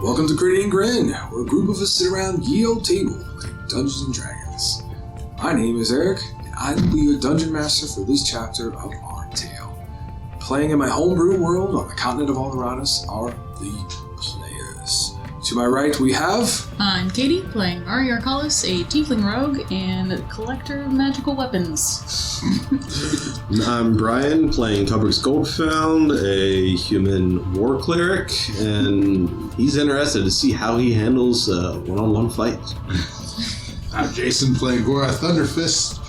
Welcome to Gritty and Grin, where a group of us sit around ye old table playing Dungeons and Dragons. My name is Eric, and I will be your dungeon master for this chapter of our tale. Playing in my homebrew world on the continent of Alteratus are the players. To my right we have... I'm Katie, playing Ari Arcalis, a tiefling rogue and collector of magical weapons. I'm Brian, playing Kelbrix Goldfound, a human war cleric, and he's interested to see how he handles one-on-one fights. I'm Jason, playing Gorath Thunderfist,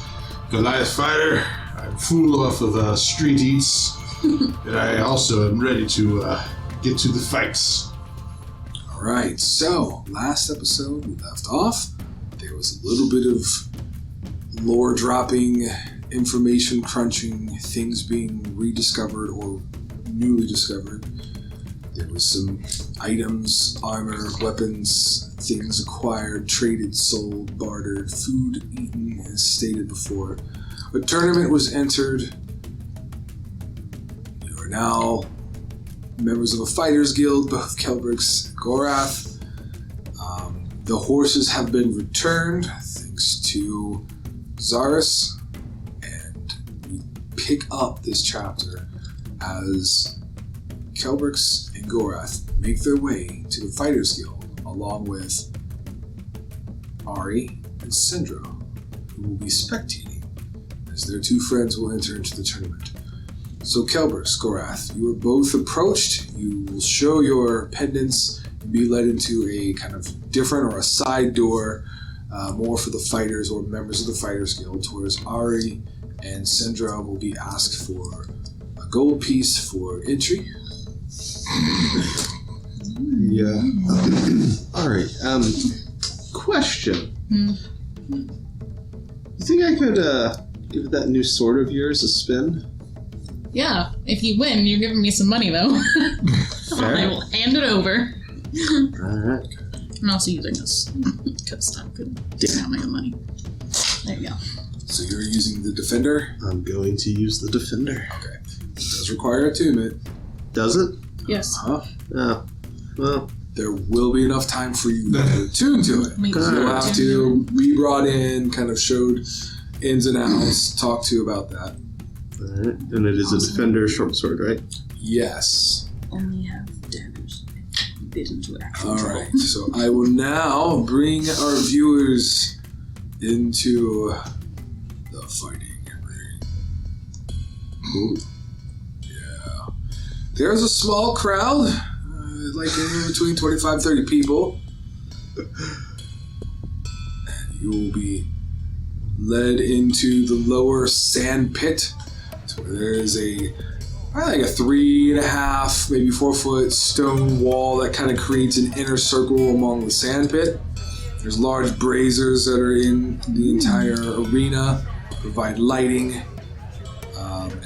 Goliath fighter. I'm full off of street eats, and I also am ready to get to the fights. Alright, so last episode we left off. There was a little bit of lore dropping, information crunching, things being rediscovered or newly discovered. There was some items, armor, weapons, things acquired, traded, sold, bartered, food eaten, as stated before. A tournament was entered. You are now members of a fighters guild, both Kelbrix and Gorath. The horses have been returned thanks to Solaris, and we pick up this chapter as Kelbrix and Gorath make their way to the fighters guild along with Ari and Syndra, who will be spectating as their two friends will enter into the tournament. So Kelbrix, Gorath, you are both approached. You will show your pendants and be led into a kind of different or a side door, more for the fighters or members of the Fighters Guild, towards Ari and Syndra will be asked for a gold piece for entry. Yeah. Alright, question. You think I could give that new sword of yours a spin? Yeah, if you win, you're giving me some money, though. I will hand it over. Alright. I'm also using this because I'm good at my own money. There you go. So you're using the Defender? I'm going to use the Defender. Okay. It does require attunement. Does it? Yes. Huh? Oh. Well. There will be enough time for you to attune to it. Me Because too. you'll have to be brought in, kind of showed ins and outs, talk to you about that. Alright. And it is a Defender short sword, right? Yes. Only have daggers. Bit into actual trouble. Alright, so I will now bring our viewers into the fighting ring. Ooh. Yeah. There's a small crowd, like in between 25-30 people. And you will be led into the lower sand pit, so there is probably like a 3.5, maybe 4 foot stone wall that kind of creates an inner circle among the sand pit. There's large braziers that are in the entire arena, provide lighting.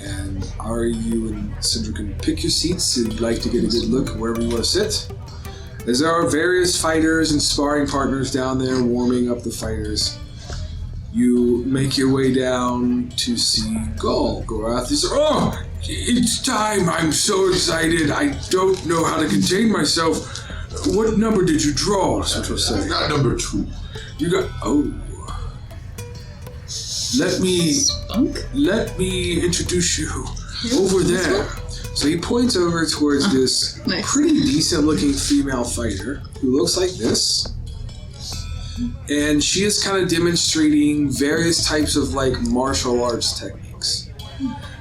And Ari, you and Syndra can pick your seats if you'd like to get a good look wherever you want to sit. As there are various fighters and sparring partners down there warming up the fighters, you make your way down to see Gorath. He says, "Oh, it's time! I'm so excited! I don't know how to contain myself. What number did you draw?" Syndra said. I got number 2. You got... Oh. Let me introduce you over there. So he points over towards this pretty decent looking female fighter who looks like this. And she is kind of demonstrating various types of like martial arts techniques.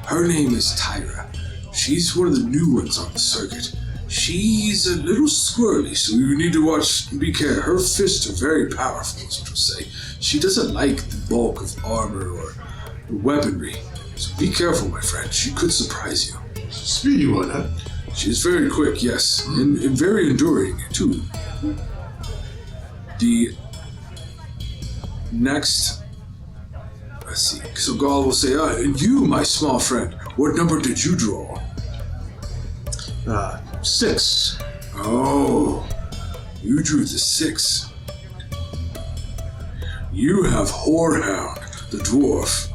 Her name is Tyra. She's one of the new ones on the circuit. She's a little squirrely, so you need to watch and be careful. Her fists are very powerful, as we'll say. She doesn't like the bulk of armor or weaponry. So be careful, my friend. She could surprise you. Speedy one, huh? She is very quick, yes. And very enduring, too. The next... Let's see. So Gaul will say, and you, my small friend, what number did you draw? 6. Oh, you drew the 6. You have Whorehound, the dwarf.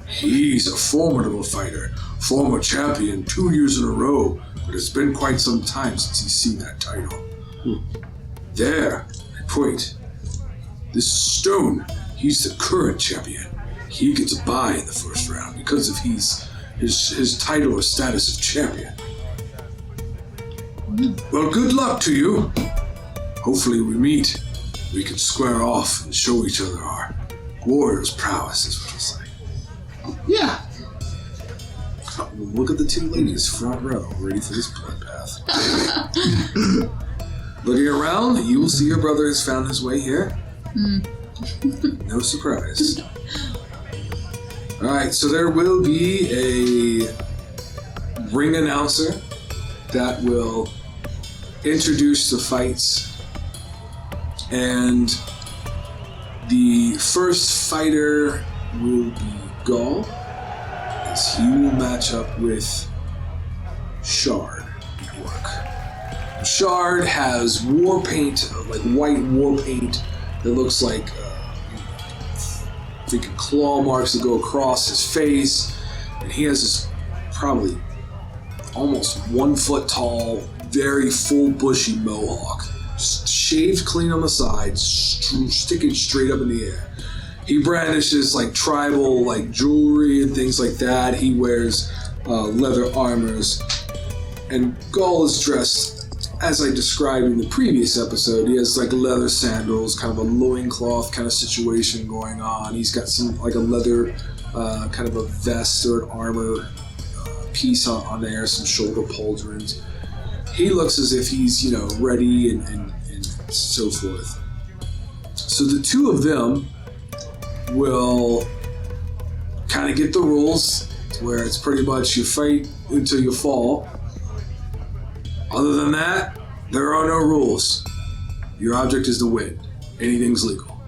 He's a formidable fighter, former champion 2 years in a row, but it's been quite some time since he's seen that title. There, I point. This is Stone. He's the current champion. He gets a bye in the first round because of his title or status of champion. Well, good luck to you. Hopefully we meet. We can square off and show each other our warrior's prowess, is what it's like. Yeah. Look at the two ladies front row, ready for this bloodbath. Looking around, you will see your brother has found his way here. No surprise. Alright, so there will be a ring announcer that will introduce the fights. And the first fighter will be Gaul, as he will match up with Shard. Shard has war paint, like white war paint, that looks like freaking claw marks that go across his face, and he has this probably almost 1 foot tall, very full bushy mohawk, shaved clean on the sides, sticking straight up in the air. He brandishes like tribal like jewelry and things like that. He wears leather armors, and Gaul is dressed as I described in the previous episode. He has like leather sandals, kind of a loincloth kind of situation going on. He's got some like a leather kind of a vest or an armor piece on there, some shoulder pauldrons. He looks as if he's, you know, ready and so forth. So the two of them will kind of get the rules where it's pretty much you fight until you fall. Other than that, there are no rules. Your object is to win. Anything's legal.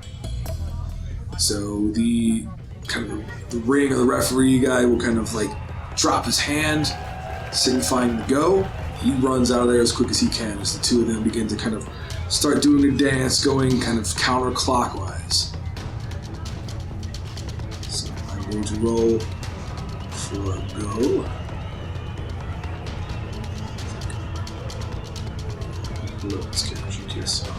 So the kind of the ring or the referee guy will kind of like drop his hand, signifying to go. He runs out of there as quick as he can as the two of them begin to kind of start doing a dance, going kind of counterclockwise. So I'm going to roll for a go. Let's get GTS.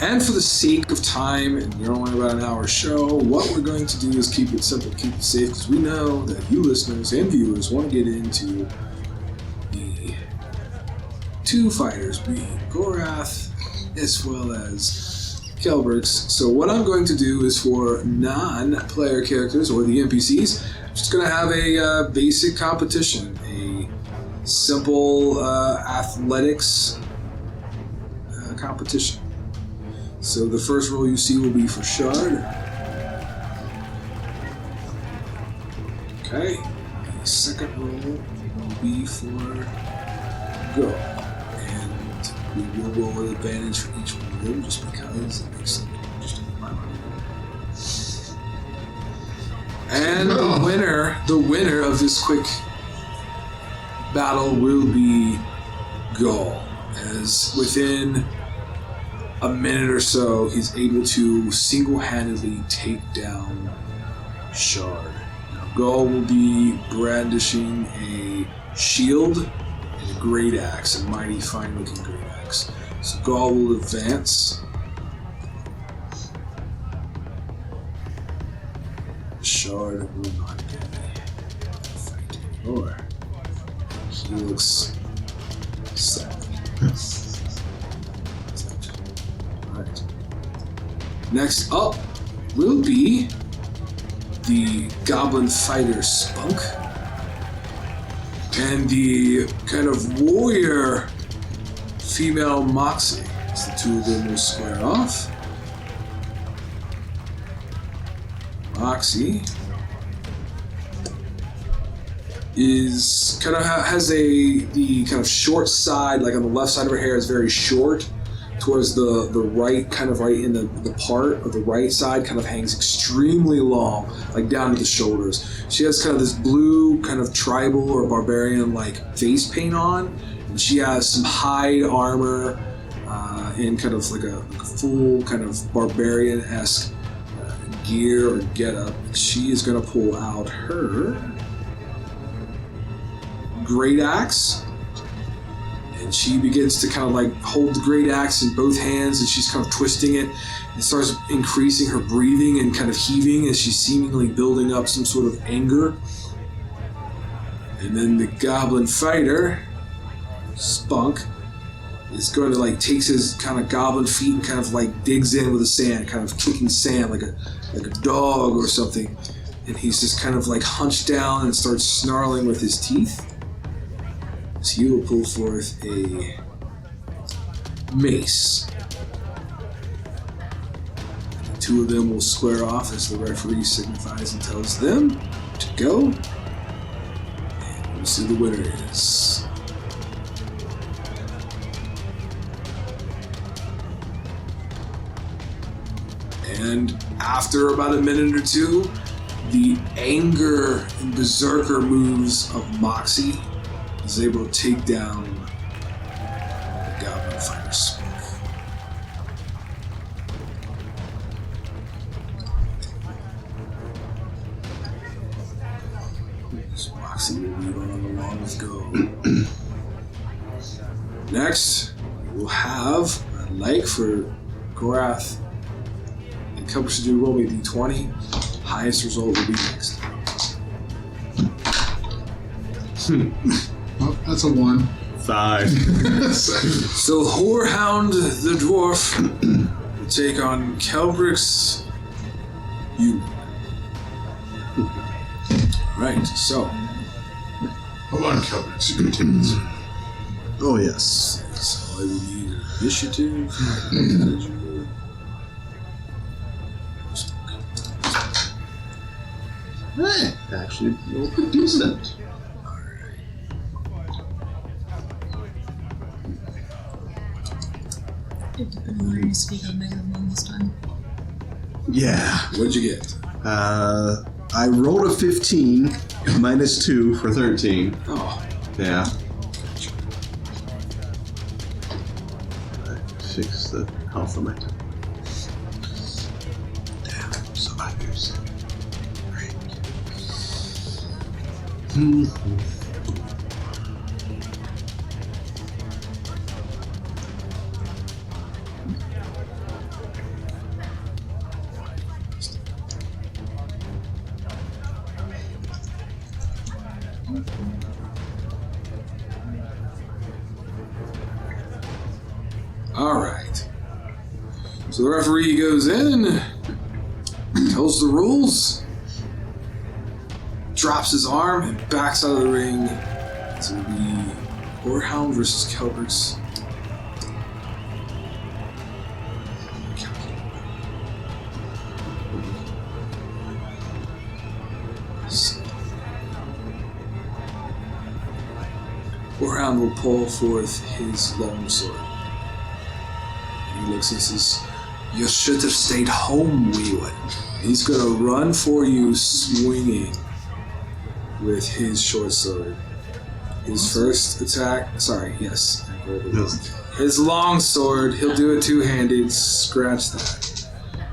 And for the sake of time, and we're only about an hour show, what we're going to do is keep it simple, keep it safe, because we know that you listeners and viewers want to get into the two fighters, being Gorath as well as Kelbrix. So what I'm going to do is for non-player characters, or the NPCs, I'm just going to have a basic competition, a simple athletics competition. So the first roll you see will be for Shard. Okay. The second roll will be for Go. And we will roll with advantage for each one of them just because it makes them just my mind. And the winner of this quick battle will be Gaul, as within a minute or so, he's able to single-handedly take down Shard. Now, Gaul will be brandishing a shield and a great axe, a mighty, fine-looking great axe. So Gaul will advance. Shard will not get a fight anymore. He looks sad. Alright. Next up will be the Goblin Fighter Spunk and the kind of warrior female Moxie. As the two of them will square off. Moxie is kind of has the kind of short side, like on the left side of her hair is very short, to towards the right, kind of right in the part of the right side, kind of hangs extremely long, like down to the shoulders. She has kind of this blue, kind of tribal or barbarian like face paint on, and she has some hide armor and kind of like a full kind of barbarian-esque gear or getup. She is going to pull out her great axe. And she begins to kind of like hold the great axe in both hands, and she's kind of twisting it and starts increasing her breathing and kind of heaving as she's seemingly building up some sort of anger. And then the goblin fighter, Spunk, is going to like takes his kind of goblin feet and kind of like digs in with the sand, kind of kicking sand like a dog or something. And he's just kind of like hunched down and starts snarling with his teeth. So you will pull forth a mace. The two of them will square off as the referee signifies and tells them to go. And we'll see who the winner is. And after about a minute or two, the anger and berserker moves of Moxie is able to take down the goblin fighter Spunk. So Moxie will lead on along with Go. Next, we'll have, I'd like for Gorath and Kelbrix to do roll me d20. Highest result will be next. Oh, that's a 1. 5. So Whorehound the dwarf will take on Kelbrix. You. Right, so. Come on, Kelbrix, you can take this. Oh, yes. So I will need initiative. Actually, roll pretty decent. It depends on where you speak on negative one this time. Yeah. What'd you get? I rolled a 15, minus 2 for 13. Oh, Yeah. I fix the compliment. Damn, so I use it. Great. all right. So the referee goes in, tells the rules, drops his arm, and backs out of the ring. It's going to be Whorehound versus Kelbrix. Whorehound will pull forth his long sword. And he looks and says, "You should have stayed home, Weewood." He's going to run for you swinging with his short sword. His first attack, yes. His long sword, he'll do it two-handed, scratch that.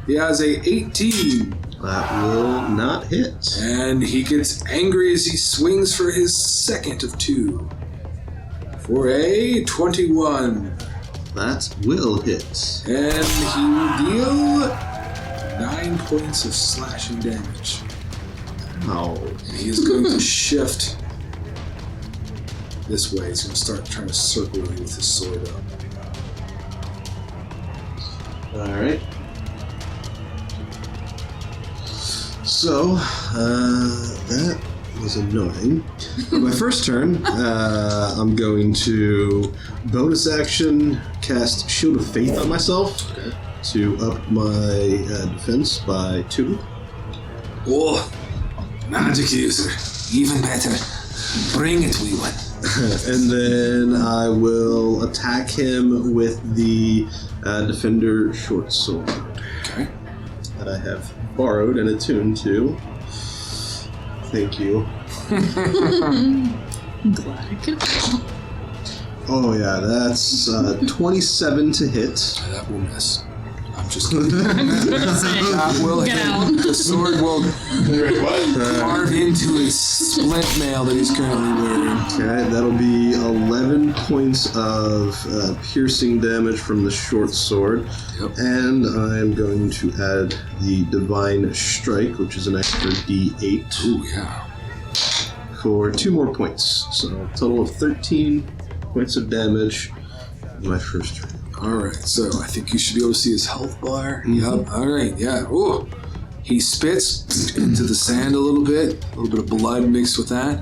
He has a 18. That will not hit. And he gets angry as he swings for his second of 2. For a 21. That will hit. And he will deal 9 points of slashing damage. Oh. And he is going to shift this way. He's going to start trying to circle me with his sword up. Alright. So, that was annoying. My first turn, I'm going to bonus action cast Shield of Faith on myself to up my defense by 2. Oh, magic user. Even better. Bring it, wee one. And then I will attack him with the Defender short sword. Okay. That I have borrowed and attuned to. Thank you. I'm glad I could help. Oh yeah, that's 27 to hit. That will miss. I'm just kidding. I'm gonna say, That will get hit. out. The sword will What? carve into his splint mail that he's currently wearing. Okay, that'll be 11 points of piercing damage from the short sword. Yep. And I'm going to add the Divine Strike, which is an extra D8, Ooh, yeah. for 2 more points. So a total of 13 points of damage in my first turn. Alright, so I think you should be able to see his health bar. Yep. Alright, yeah. Ooh. He spits into the sand a little bit of blood mixed with that.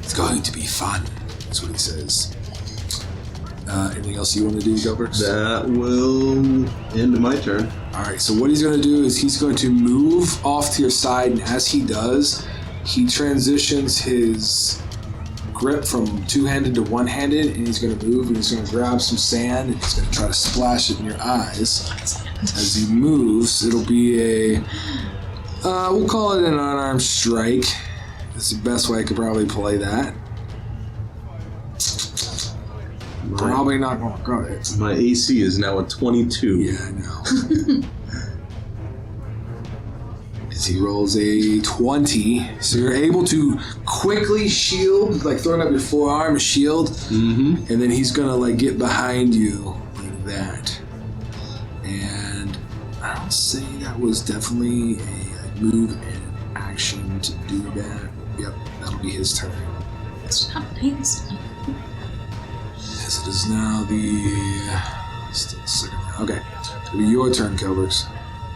It's going to be fun. That's what he says. Anything else you want to do, Kelbrix? That will end my turn. Alright, so what he's going to do is he's going to move off to your side, and as he does, he transitions his grip from two-handed to one-handed, and he's going to move, and he's going to grab some sand, and he's going to try to splash it in your eyes. As he moves, it'll be a, we'll call it an unarmed strike. That's the best way I could probably play that. Probably not going to cut it. My AC is now a 22. Yeah, I know. As he rolls a 20, so you're able to quickly shield, like throwing up your forearm, shield, and then he's gonna like get behind you like that. And I don't say that was definitely a move and action to do that. Yep, that'll be his turn. Stop dancing. As it is now the still the second round. Okay, it'll be your turn, Kelbrix.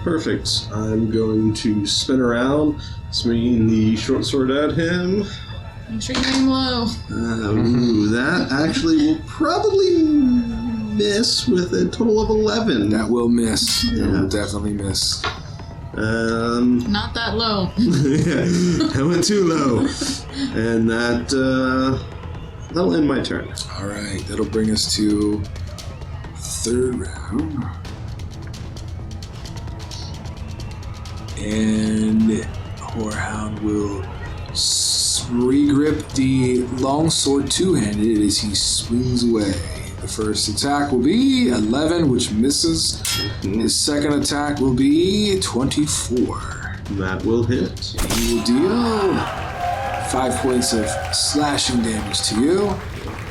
Perfect. I'm going to spin around, swinging the short sword at him. Make sure you aim low. Ooh, that actually will probably miss with a total of 11. That will miss. That Yeah. will definitely miss. Not that low. I went too low. And that'll end my turn. All right, that'll bring us to third round. And Whorehound will re-grip the longsword two-handed as he swings away. The first attack will be 11, which misses. His second attack will be 24. That will hit. He will deal 5 points of slashing damage to you.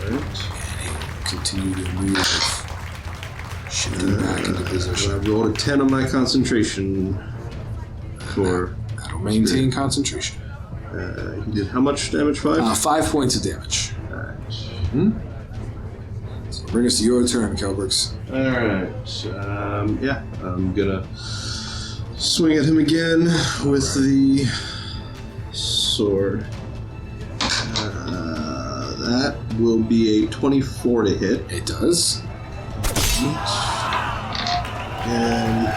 And he will continue to move, shifting back into I position. rolled a 10 on my concentration for... That'll maintain concentration. He did how much damage? 5? 5 points of damage. Alright. So bring us to your turn, Kelbrix. Alright. Yeah, I'm gonna swing at him again with the sword. That will be a 24 to hit. It does. And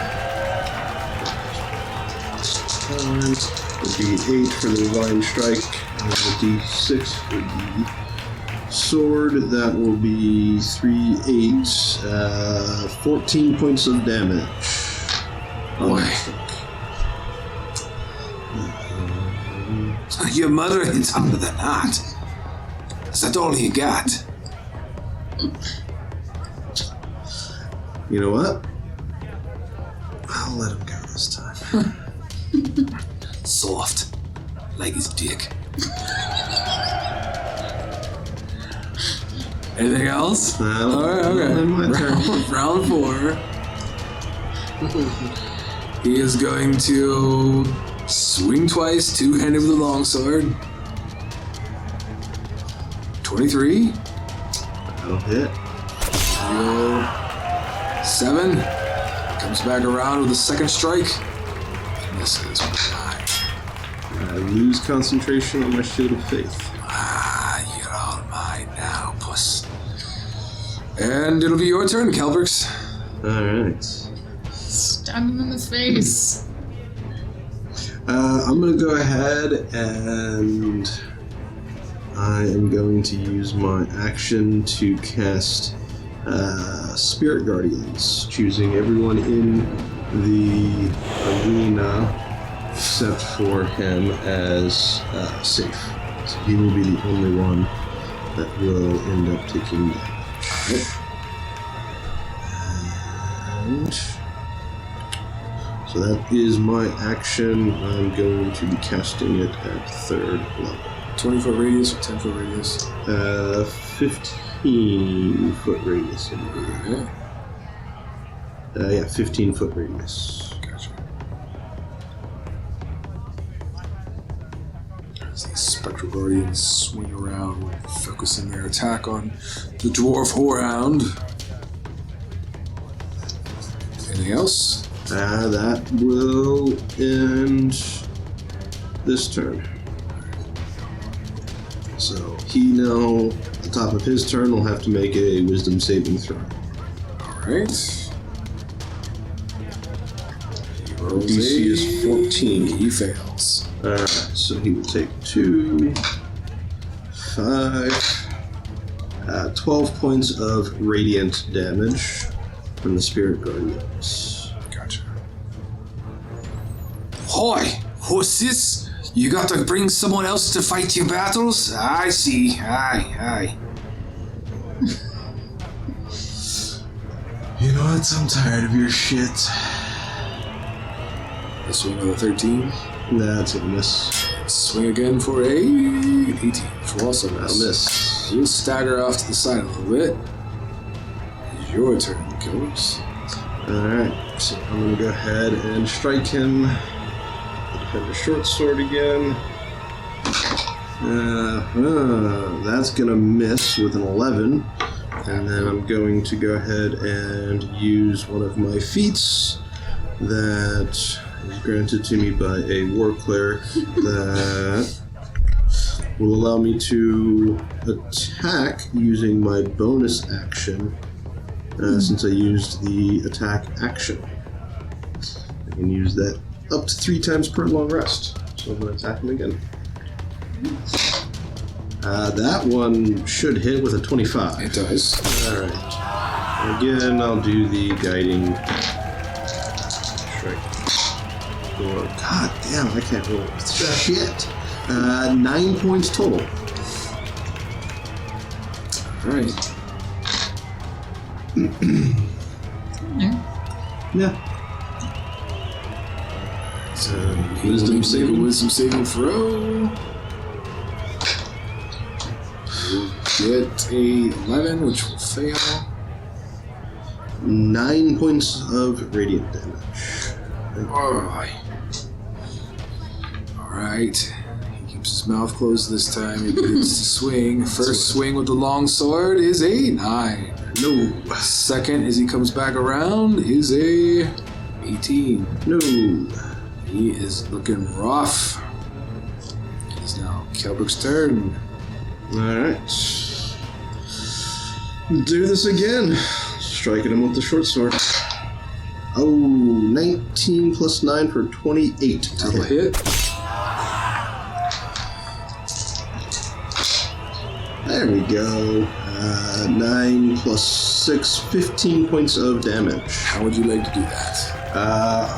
would be 8 for the Divine Strike, and a D6 for the sword. That will be 3, 8, 14 points of damage. Boy. Your mother is under the knot. Is that all you got? You know what? I'll let him go this time. Soft. Like his dick. Anything else? Alright, okay. My turn. Round 4. He is going to swing twice, two-handed with a longsword. 23. That'll hit. Deal 7. Comes back around with a second strike. Misses with 9. I lose concentration on my Shield of Faith. You're all mine now, puss. And it'll be your turn, Kelbrix. Alright. Stab him in the face. I'm gonna go ahead and I am going to use my action to cast Spirit Guardians, choosing everyone in the arena except for him as safe. So he will be the only one that will end up taking damage. And so that is my action. I'm going to be casting it at 3rd level. 20-foot radius or 10-foot radius? 15-foot radius. Okay. Yeah, 15-foot radius. Gotcha. As these Spectral Guardians swing around, focusing their attack on the Dwarf Whorehound. Anything else? That will end this turn. So he now, at the top of his turn, will have to make a Wisdom saving throw. Alright. DC is 14. He fails. Alright, so he will take 2, 5, 12 points of radiant damage from the Spirit Guardians. Gotcha. Hoy! What's this? You got to bring someone else to fight your battles? I see. Aye. You know what? I'm tired of your shit. This one with a 13. That's a miss. Swing again for a 18, which will also I'll miss. miss. You'll stagger off to the side a little bit. It's your turn, Kelbrix. Alright, so I'm going to go ahead and strike him. Defend a short sword again. That's going to miss with an 11. And then I'm going to go ahead and use one of my feats that is granted to me by a war cleric that will allow me to attack using my bonus action since I used the attack action. I can use that up to 3 times per long rest. So I'm going to attack him again. That one should hit with a 25. It does. Alright. Again, I'll do the guiding strike. God damn, I can't roll. Shit. 9 points total. Alright. Yeah. So, wisdom saving throw. You'll get a 11, which will fail. 9 points of radiant damage. Alright. He keeps his mouth closed this time. He begins to swing. First swing with the long sword is a 9. No. Second, as he comes back around, is a 18. No. He is looking rough. It's now Kelbrix's turn. Alright. Do this again. Striking him with the short sword. Oh, 19 plus 9 for 28 to That'll hit. There we go. 9 plus 6, 15 points of damage. How would you like to do that?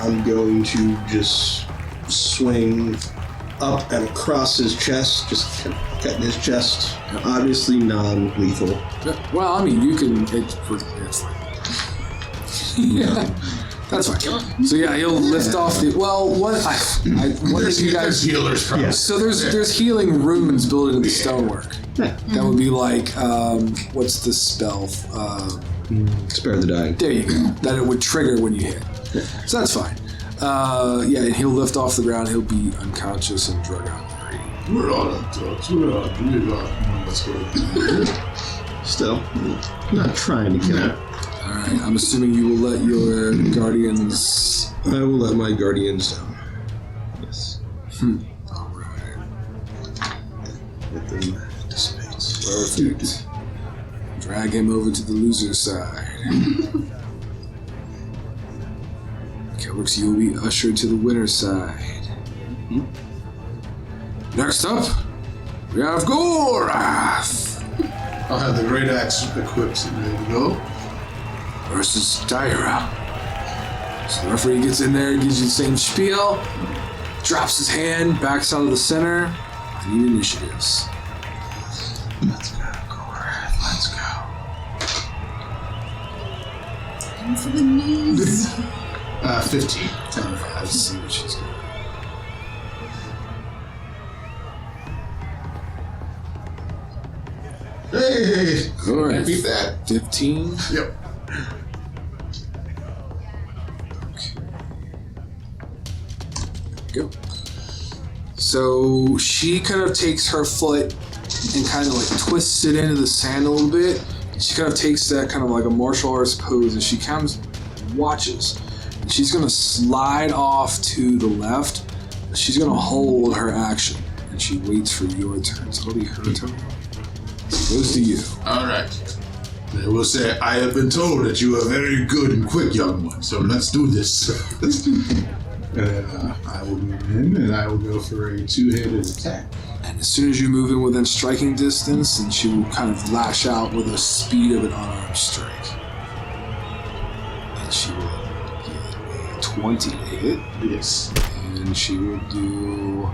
I'm going to just swing up and across his chest, just kind of cutting his chest. Yep. Obviously non-lethal. Yeah, well, I mean, you can. It's fine. Yeah, that's fine. So yeah, he'll lift off the. Well, what I one thing you guys. healers probably. Yeah. So there's healing runes built into the stonework. Yeah. That would be like what's the spell? Spare the dying. There you go. That it would trigger when you hit. So that's fine. Yeah, and he'll lift off the ground. He'll be unconscious and drug out. We're on let's go. Still, not trying to kill him. Alright, I'm assuming you will let your guardians. I will let my guardians down. Yes. Alright. Let them dissipate. Perfect. Drag him over to the loser side. Kelbrix, you will be ushered to the winner's side. Next up, We have Gorath I'll have the great axe equipped and ready to go. versus Tyra. So the referee gets in there, gives you the same spiel, drops his hand, backs out of the center. I need initiatives. Let's go, Gorath. Let's go. Aim for the knees. 15. Let's see what she's got. Hey! Gorath. I beat that. 15. Yep. Go. So she kind of takes her foot and kind of like twists it into the sand a little bit. She kind of takes that kind of like a martial arts pose and she kind of watches. And she's going to slide off to the left. She's going to hold her action and she waits for your turn. So it'll be her turn. So it goes to you. Alright. I will say, I have been told that you are very good and quick, young one, so let's do this. And then I will move in and I will go for a two-handed attack. And as soon as you move in within striking distance, and she will kind of lash out with the speed of an unarmed strike. And she will get a 20 hit. Yes. And she will do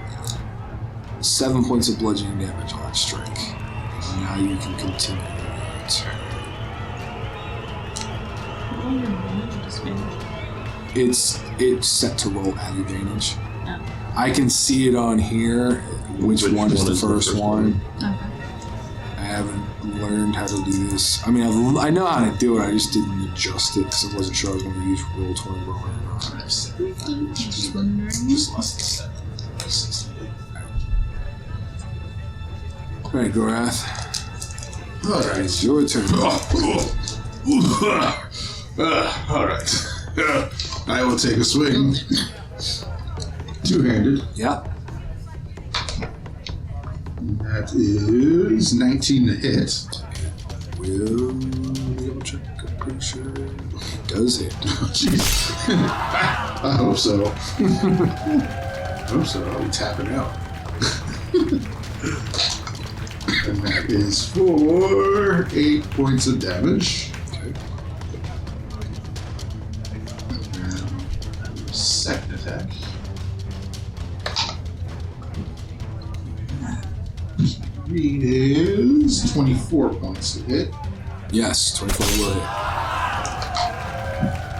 7 points of bludgeoning damage on that strike. And now you can continue your turn. Roll your advantage or disadvantage? It's set to roll at advantage. Oh. I can see it on here, which one is the first one. Okay. I haven't learned how to do this. I mean, I know how to do it, I just didn't adjust it because I wasn't sure I was going to use roll 20 roll or not. Just wondering. Just lost the 7. Alright, Gorath. Alright. It's your turn. Alright. I will take a swing. Two-handed. Yep. That is 19 to hit. Will double check? I'm pretty sure it does hit. Jeez. I hope so. I hope so. I'll be tapping out. And that is for 8 points of damage. Okay. And second attack. It is 24 points to hit. Yes, 24 will hit.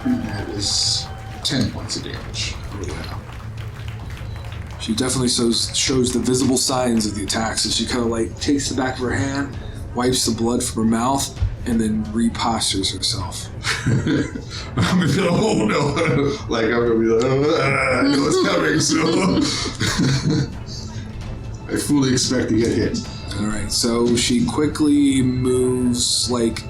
And that is 10 points of damage. Oh, yeah. She definitely shows the visible signs of the attacks as she kind of like takes the back of her hand, wipes the blood from her mouth, and then repostures herself. I'm gonna be like, oh no. Like, I'm gonna be like, I know it's coming, so. I fully expect to get hit. Alright, so she quickly moves like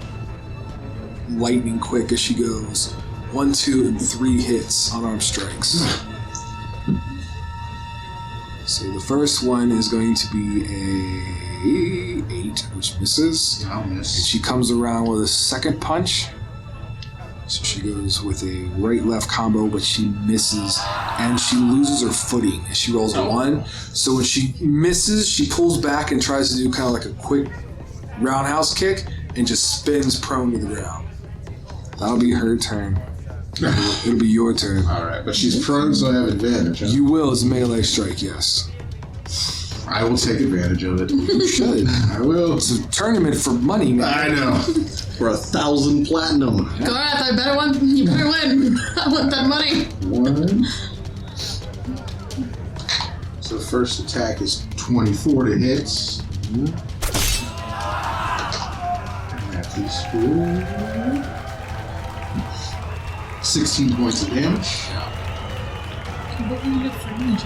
lightning quick as she goes 1, 2, and 3 hits unarmed strikes. So the first one is going to be a 8, which misses. I'll And miss. she comes around with a second punch. So she goes with a right-left combo, but she misses, and she loses her footing. And she rolls a 1. So when she misses, she pulls back and tries to do kind of like a quick roundhouse kick, and just spins prone to the ground. That'll be her turn. It'll be your turn. Alright, but she's prone, so I have advantage. Huh? You will as a melee strike, yes. I will take advantage of it. You should. I will. It's a tournament for money, man. I know. For 1,000 platinum. Gorath, you better win. I want that money. 1. So first attack is 24 to hit. And that is for 16 points of damage. What can you get for damage?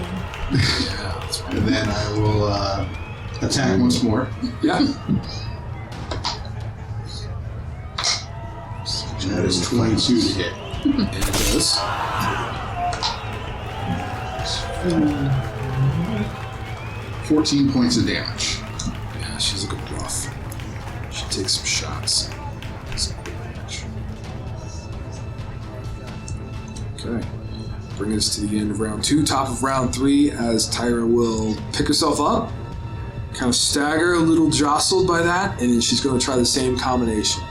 Yeah, that's right. And then I will attack once more. Yeah. And that is 22 to hit. And it does. 14 points of damage. Yeah, she's looking rough. She takes some shots. Some quick damage. Okay. Bring us to the end of round 2, top of round 3, as Tyra will pick herself up, kind of stagger, a little jostled by that, and then she's going to try the same combination.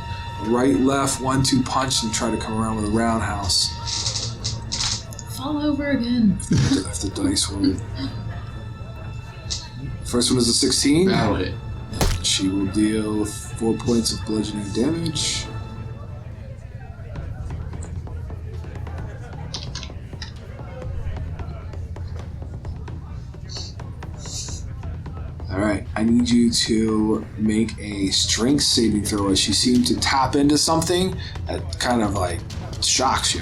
Right, left, 1-2 punch, and try to come around with a roundhouse. Fall over again. If the dice roll. First one is a 16. That'll hit. She will deal 4 points of bludgeoning damage. Alright, I need you to make a strength saving throw as she seemed to tap into something that kind of like shocks you.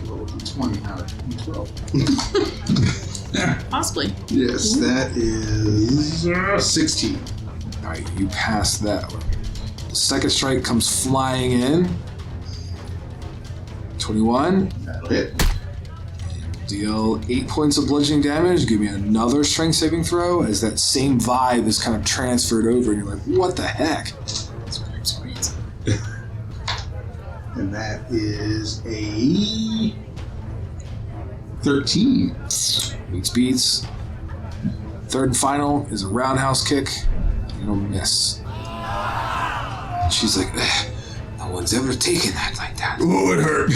Roll a 20 out of 12. Possibly. Yes, that is 16. Alright, you pass that one. The second strike comes flying in. 21. That'll hit. Deal 8 points of bludgeoning damage. Give me another strength saving throw as that same vibe is kind of transferred over, and you're like, what the heck? That's what I'm experiencing. And that is a 13. Beats. Third and final is a roundhouse kick. You'll miss. She's like, no one's ever taken that like that. Oh, it hurt.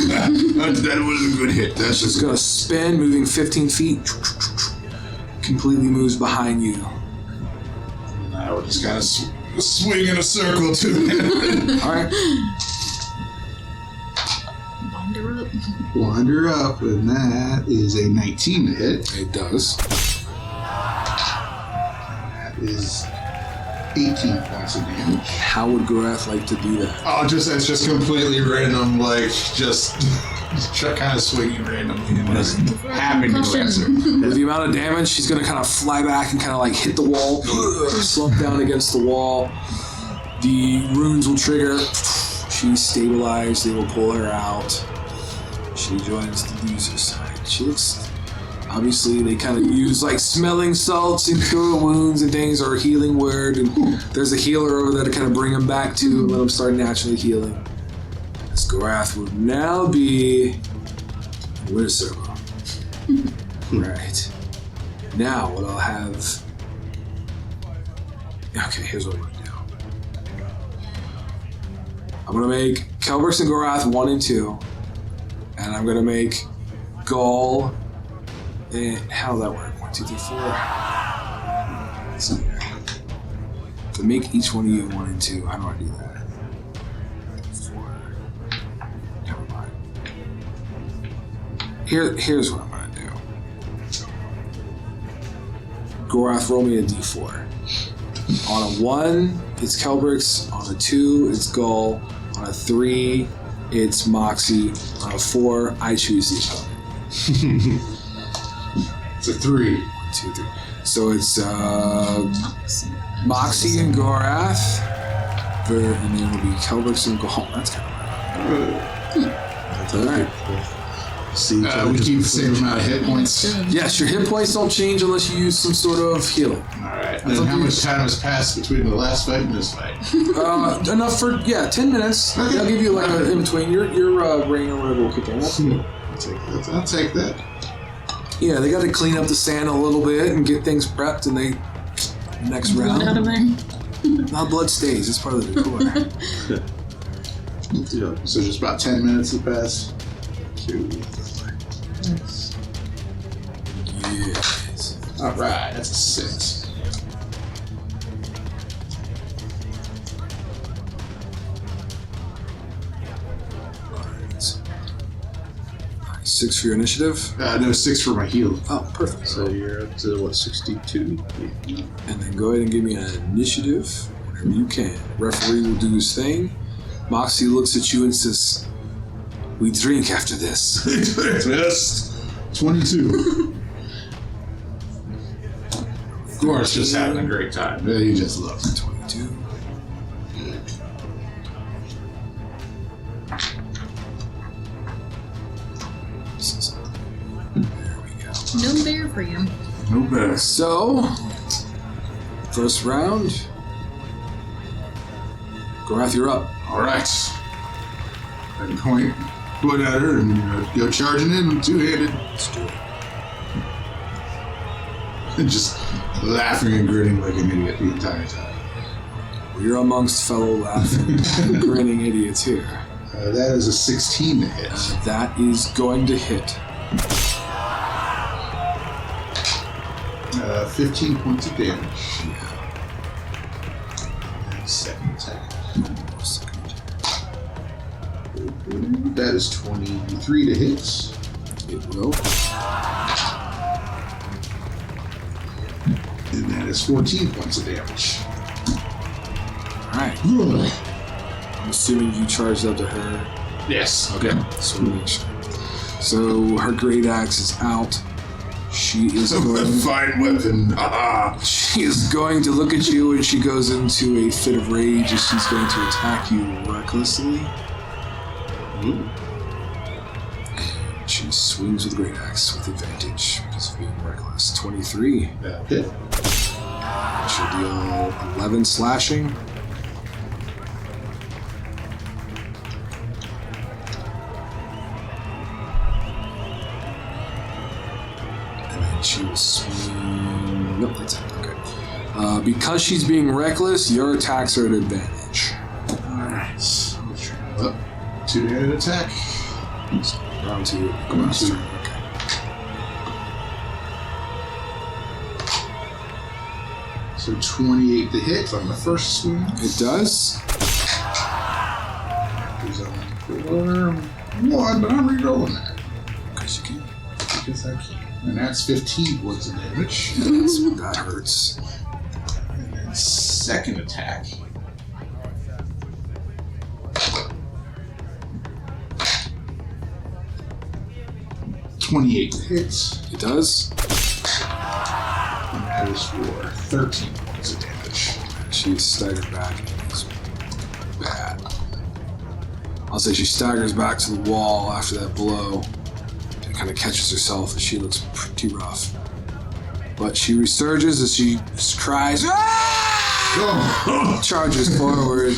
That was a good hit. That's She's gonna spin, moving 15 feet. Completely moves behind you. I would just kind of swing in a circle too. Alright. Wander up. Wander up, and that is a 19 to hit. It does. That is 18 points of damage. How would Gorath like to do that? Oh, it's just completely random, like just kind of swinging randomly and just happening to answer. With the amount of damage, she's gonna kind of fly back and kind of like hit the wall, slump down against the wall. The runes will trigger. She's stabilized. They will pull her out. She joins the user side. She looks. Obviously, they kind of use like smelling salts and cure wounds and things, or a healing word. And there's a healer over there to kind of bring them back to and let them start naturally healing. This Gorath will now be in Winter Circle. Right. Now, what I'll have. Okay, here's what I'm going to do. I'm going to make Kelbrix and Gorath 1 and 2. And I'm going to make Gull. And how does that work? 1, 2, 3, 4. So, to make each one of you 1 and 2, how do I do that? 4. Never mind. Here's what I'm gonna do. Gorath, roll me a d4. On a 1, it's Kelbrix. On a 2, it's Gull. On a 3, it's Moxie. On a 4, I choose the opponent. It's a 3. 1, 2, 3. So it's Moxie and Gorath. And then it'll be Kelbrix and Gull. That's kind of That's alright. See, We keep the same amount of hit points. Yes, your hit points don't change unless you use some sort of healing. Alright. Then how much time has passed between the last fight and this fight? Enough for 10 minutes. Okay. I'll give you like a in between. Your rain or whatever will kick in. I'll take that. Yeah, they got to clean up the sand a little bit and get things prepped, and they next Blood out of round. there. Not blood stays. It's part of the decor. So just about 10 minutes have passed. 2. Yes. Alright, that's a 6. Alright. 6 for your initiative. No, 6 for my heal. Oh, perfect. So you're up to what, 62? And then go ahead and give me an initiative whenever you can. Referee will do his thing. Moxie looks at you and says, "We drink after this." Yes. 22. Gorath's just having a great time. Yeah, he just loves it. 22. There we go. No bear for you. No better. So, first round. Gorath, you're up. Alright. At point point at her and go charging in two-handed. Let's do it. And just laughing and grinning like an idiot the entire time. We're amongst fellow laughing and grinning idiots here. That is a 16 to hit. That is going to hit. 15 points of damage. And second attack. That is 23 to hit. It will. And that is 14 points of damage. Alright. I'm assuming you charged up to her. Yes. Okay. So make sure. So her great axe is out. She is A going. fine weapon. She is going to look at you, and she goes into a fit of rage, and she's going to attack you recklessly. Ooh. She swings with the great axe with advantage because of being reckless. 23. That'll hit. She'll deal 11 slashing. And then she will swing. Nope, that's it. Okay. Because she's being reckless, your attacks are at advantage. Alright. Up. Two-handed attack. Round 2. Gorath's turn. Okay. So 28 to hit on the first swing. It does. He's on 1, but I'm re-rolling that. Because you can. Because I can. And that's 15 points of damage. That hurts. And then second attack. $28 to hit. It does. And that is for 13 points of damage. She's staggered back. It's bad. I'll say she staggers back to the wall after that blow and kind of catches herself, and she looks pretty rough. But she resurges as she cries, "Ah!" Charges forward.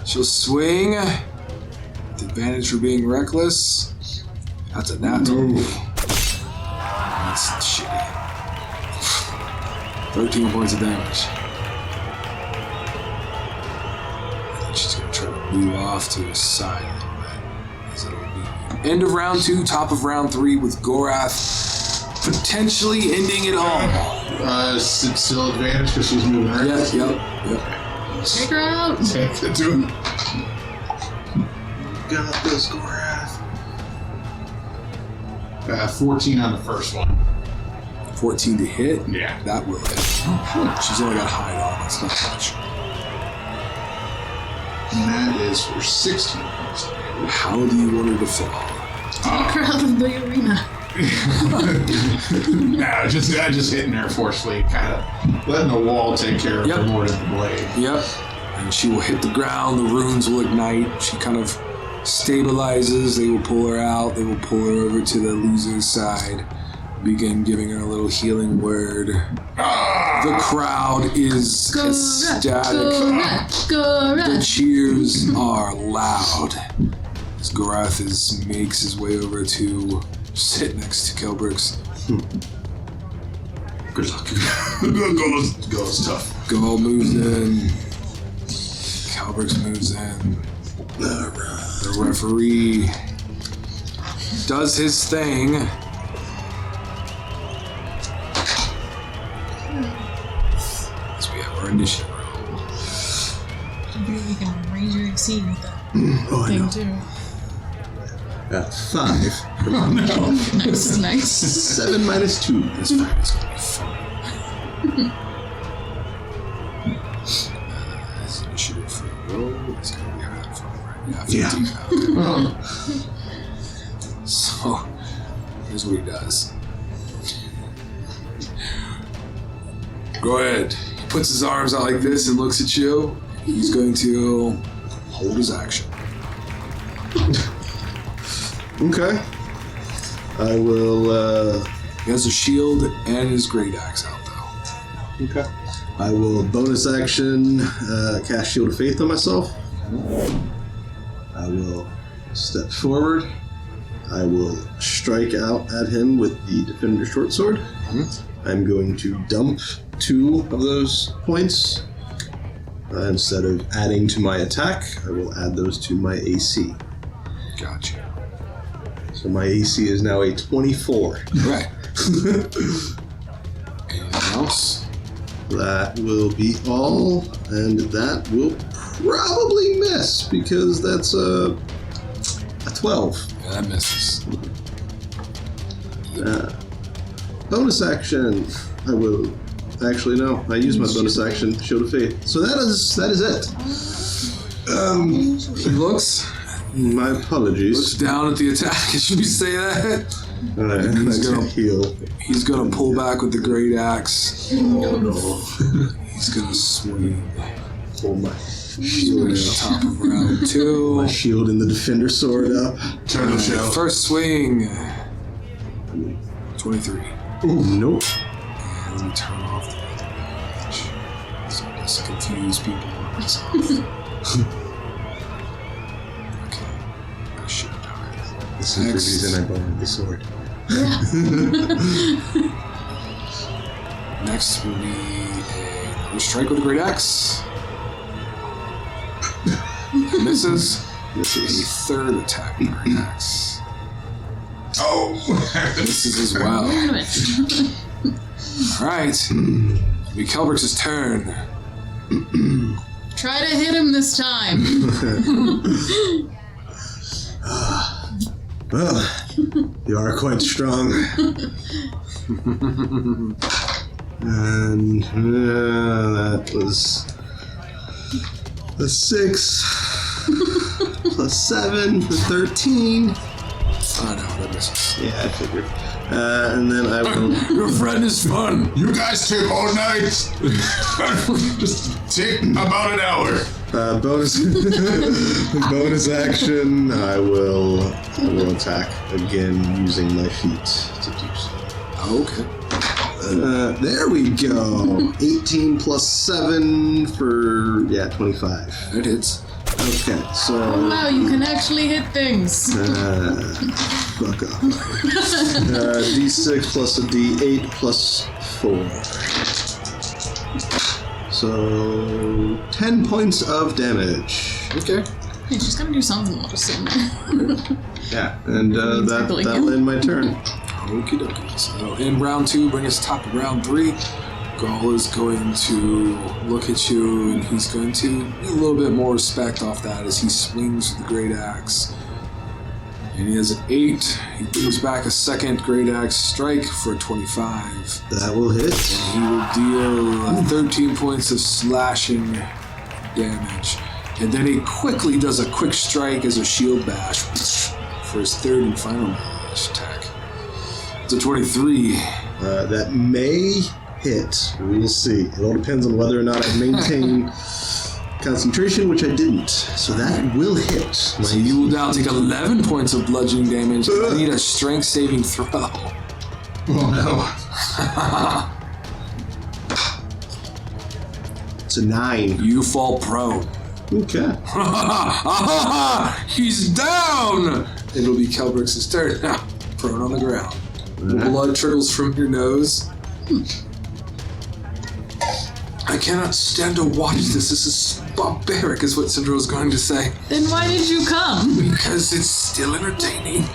She'll swing. With advantage for being reckless. That's a nat 20. That's shitty. 13 points of damage. I think she's going to try to move off to his side a little bit. As it'll be end of round 2, top of round 3 with Gorath potentially ending it all. It's still advantage because she's moving right. Yep. Take her out. Take it to him. Got this, Gorath. 14 on the first one. 14 to hit. Yeah. That will hit. She's only got hide on. That's not much. And that is for 16 points of damage. How do you want her to fall? Take her out of the arena. No, just hitting her forcefully, kind of letting the wall take care of her more than the blade. Yep. And she will hit the ground. The runes will ignite. She kind of stabilizes. They will pull her out. They will pull her over to the loser's side. Begin giving her a little healing word. The crowd is ecstatic. The cheers are loud as Gorath makes his way over to sit next to Kelbrix. Good luck. Goes tough. Gaul moves in. Kelbrix moves in. The referee does his thing. As we have our initiative roll. Maybe you can raise your AC with that I thing know. too. 5. Oh no. That's nice. 7 minus 2. This fight is going to be fun. His initiative for the roll is going to be high fun, right? Yeah, 15. Okay. So, here's what he does. Go ahead. He puts his arms out like this and looks at you. He's going to hold his action. Okay. I will, He has a shield and his great axe out, though. Okay. I will bonus action cast Shield of Faith on myself. I will step forward. I will strike out at him with the Defender Short Sword. I'm going to dump 2 of those points. Instead of adding to my attack, I will add those to my AC. Gotcha. So my AC is now a 24. Right. Anything else? That will be all, and that will probably miss because that's a 12. Yeah, that misses. Bonus action. I will. Actually, no. I use my bonus action, Shield of Faith. So that is it. He looks My apologies. down at the attack as you say that. He's gonna heal. He's gonna pull back with the great axe. Oh no! He's gonna swing. Pull my Shield at the top of round 2. my shield and the Defender Sword up. Turtle shell. First swing. 23. Ooh, nope. And we turn off the damage. So just confuse people. Okay. I should have done it. This is the reason I borrowed the sword. Next will be another strike with a great axe. Misses. This is a third attack with a great axe. Oh! Misses as well. Alright. It'll be Kelbrix's turn. Try to hit him this time. Well, you are quite strong. And that was a 6 plus 7 for 13. Oh no, that misses. Yeah, I figured. And then I will. Your friend is fun. You guys take all night. Just take about an hour. Bonus action. I will attack again using my feet to do so. Okay. There we go. 18 plus 7 for 25. That hits. Okay, so Oh wow, you can actually hit things. fuck off. D6 plus a D8 plus 4. So 10 points of damage. Okay. Hey, she's gonna do something. I'll just sit in there. Yeah, and that'll end my turn. Okie dokie. So in round 2, bring us top of round 3. Gaul is going to look at you and he's going to get a little bit more respect off that as he swings with the great axe. And he has an 8. He brings back a second great axe strike for a 25. That will hit. He will deal 13 points of slashing damage. And then he quickly does a quick strike as a shield bash for his third and final attack. It's a 23. That may hit. We will see. It all depends on whether or not I maintain concentration, which I didn't. So that will hit. So you will now take 11 points of bludgeoning damage. I need a strength saving throw. Oh It's a 9. You fall prone. Okay. He's down! It'll be Kelbrix's turn now. Prone on the ground. Blood trickles from your nose. I cannot stand to watch this. This is barbaric, is what Syndra is going to say. Then why did you come? Because it's still entertaining.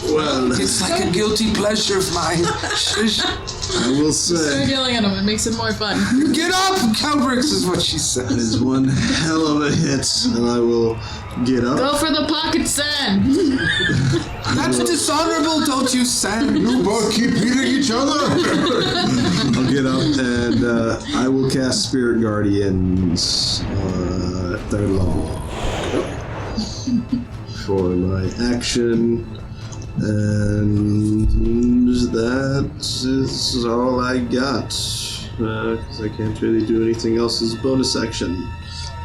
Well, It's like a guilty pleasure of mine. Shush. I will Start say yelling at him. It makes it more fun. Get up, Kelbrix is what she it says. is one hell of a hit, and I will get up. Go for the pocket sand. That's dishonorable, don't you say? You both keep beating each other. I'll get up and I will cast Spirit Guardians at 3rd level for my action, and that is all I got because I can't really do anything else as bonus action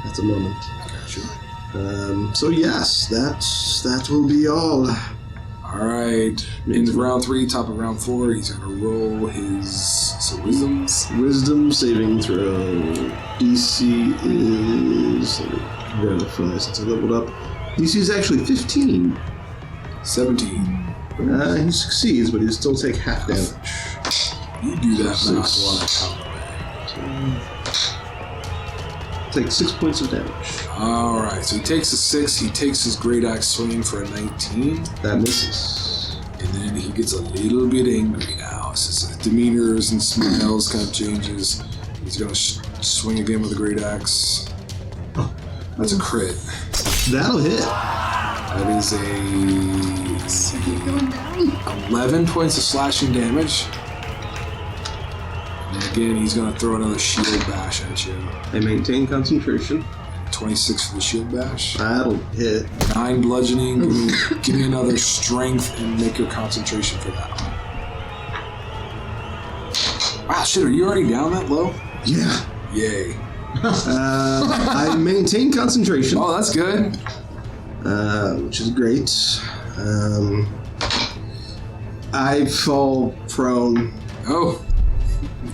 at the moment. So yes, that will be all. Alright, into round 3, top of round 4, he's gonna roll his wisdoms. Wisdom saving throw. DC is, let me verify since I leveled up, DC is actually 15. 17. He succeeds, but he'll still take half damage. You do that math while Take 6 points of damage. Alright, so he takes a 6, he takes his great axe swinging for a 19, That misses. and then he gets a little bit angry now. So his demeanors and smiles kind of changes. He's gonna swing again with a great axe. That's a crit. That'll hit. That is a Going down. 11 points of slashing damage. And again, he's gonna throw another shield bash at you. I maintain concentration. 26 for the shield bash. That'll hit. 9 bludgeoning. Give me another strength and make your concentration for that one. Wow, shit, are you already down that low? Yeah. Yay. I maintain concentration, Oh, that's good. which is great. I fall prone Oh,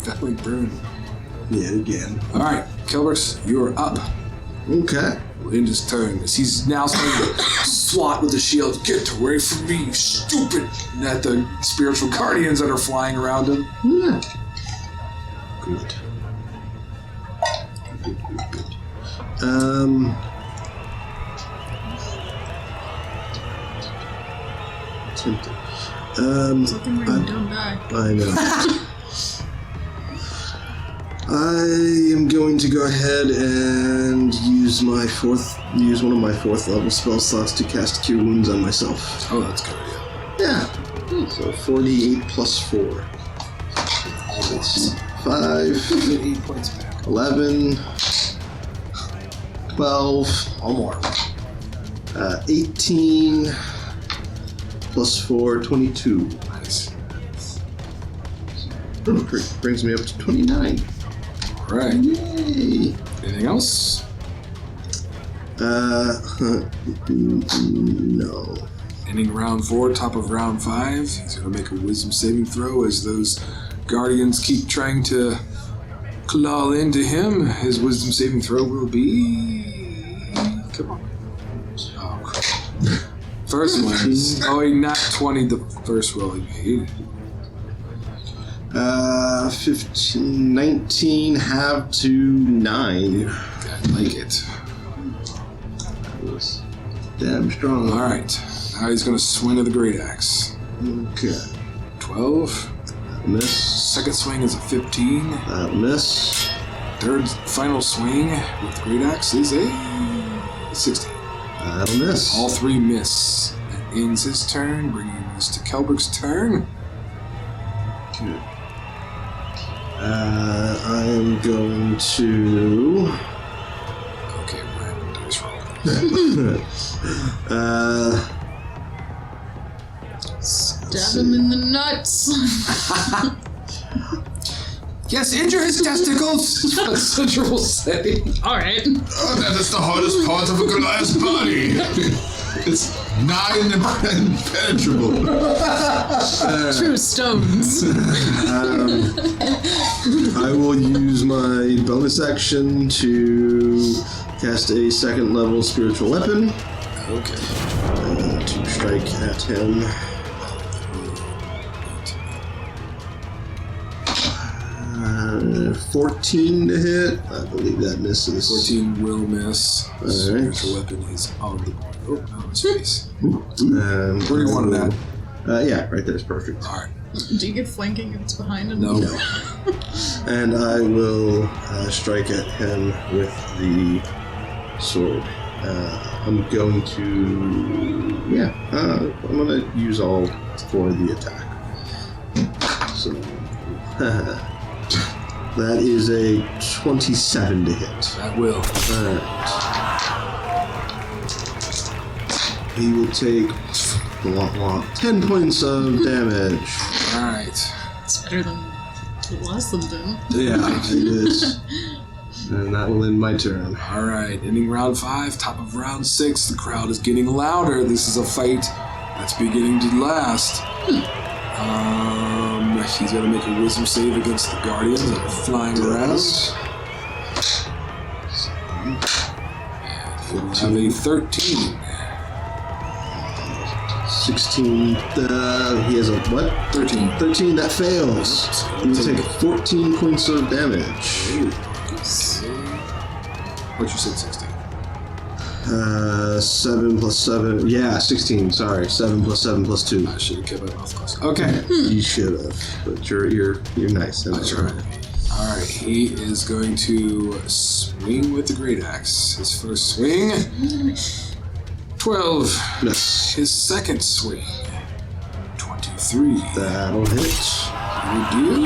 definitely burn. yet again. Alright, Kelbrix, you are up. Okay. In his turn, as he's now starting to swat with the shield. Get away from me, you stupid! And at the spiritual guardians that are flying around him. Yeah. Good. Tempting. Something where you don't die. I know. I am going to go ahead and use one of my 4th level spell slots to cast Cure Wounds on myself. Oh, that's a good idea. Yeah. So 4d8 plus 4. Almost. 5, 8 points back. 11, 12, One more. 18, plus 4, 22. Nice. Brings me up to 29. Alright. Yay! Anything else? No. Ending round 4, top of round 5. He's going to make a wisdom saving throw as those guardians keep trying to claw into him. His wisdom saving throw will be... Come on. Oh, crap. First one. Oh, he not 20 the first roll he made. 15, 19, half to 9. I like it. That was damn strong. Alright. Now he's going to swing with the great axe. Okay. 12. Miss. Second swing is a 15. That'll miss. Third final swing with great axe is a 16. That'll miss. All 3 miss. That ends his turn, bringing us to Kelbrix's turn. Good. I am going to... Okay, random dice roll. Stab him in the nuts. Yes, injure his testicles! That's what Central will say. Alright. Oh, that is the hardest part of a Goliath's body. It's nigh and impenetrable. True stones. I will use my bonus action to cast a 2nd level spiritual weapon. Okay. To strike at him. 14 to hit. I believe that misses. 14 will miss. Alright. Spiritual weapon is on the board. Oh, no, it's face. And Where do you want that? Yeah, right there is perfect. Alright. Do you get flanking if it's behind him? No. And I will strike at him with the sword. I'm going to... Yeah, I'm going to use all for the attack. So... that is a 27 to hit. That will. Alright. He will take 10 points of damage. Alright. It's better than less than 10. Yeah, it is. And that will end my turn. Alright, ending round 5, top of round 6. The crowd is getting louder. This is a fight that's beginning to last. He's going to make a wisdom save against the guardians that are flying around. And he'll have a 13. 16. He has a what? 13. 13, that fails. He will take 14 points of damage. What you said, 16? 7 plus 7. Yeah, 16, sorry. 7 plus 7 plus 2. I should have kept my mouth closed. Okay. You should have, but you're nice. I tried. Alright, he is going to swing with the great axe. His first swing, 12. Yes. His second swing, 23. That'll hit. He will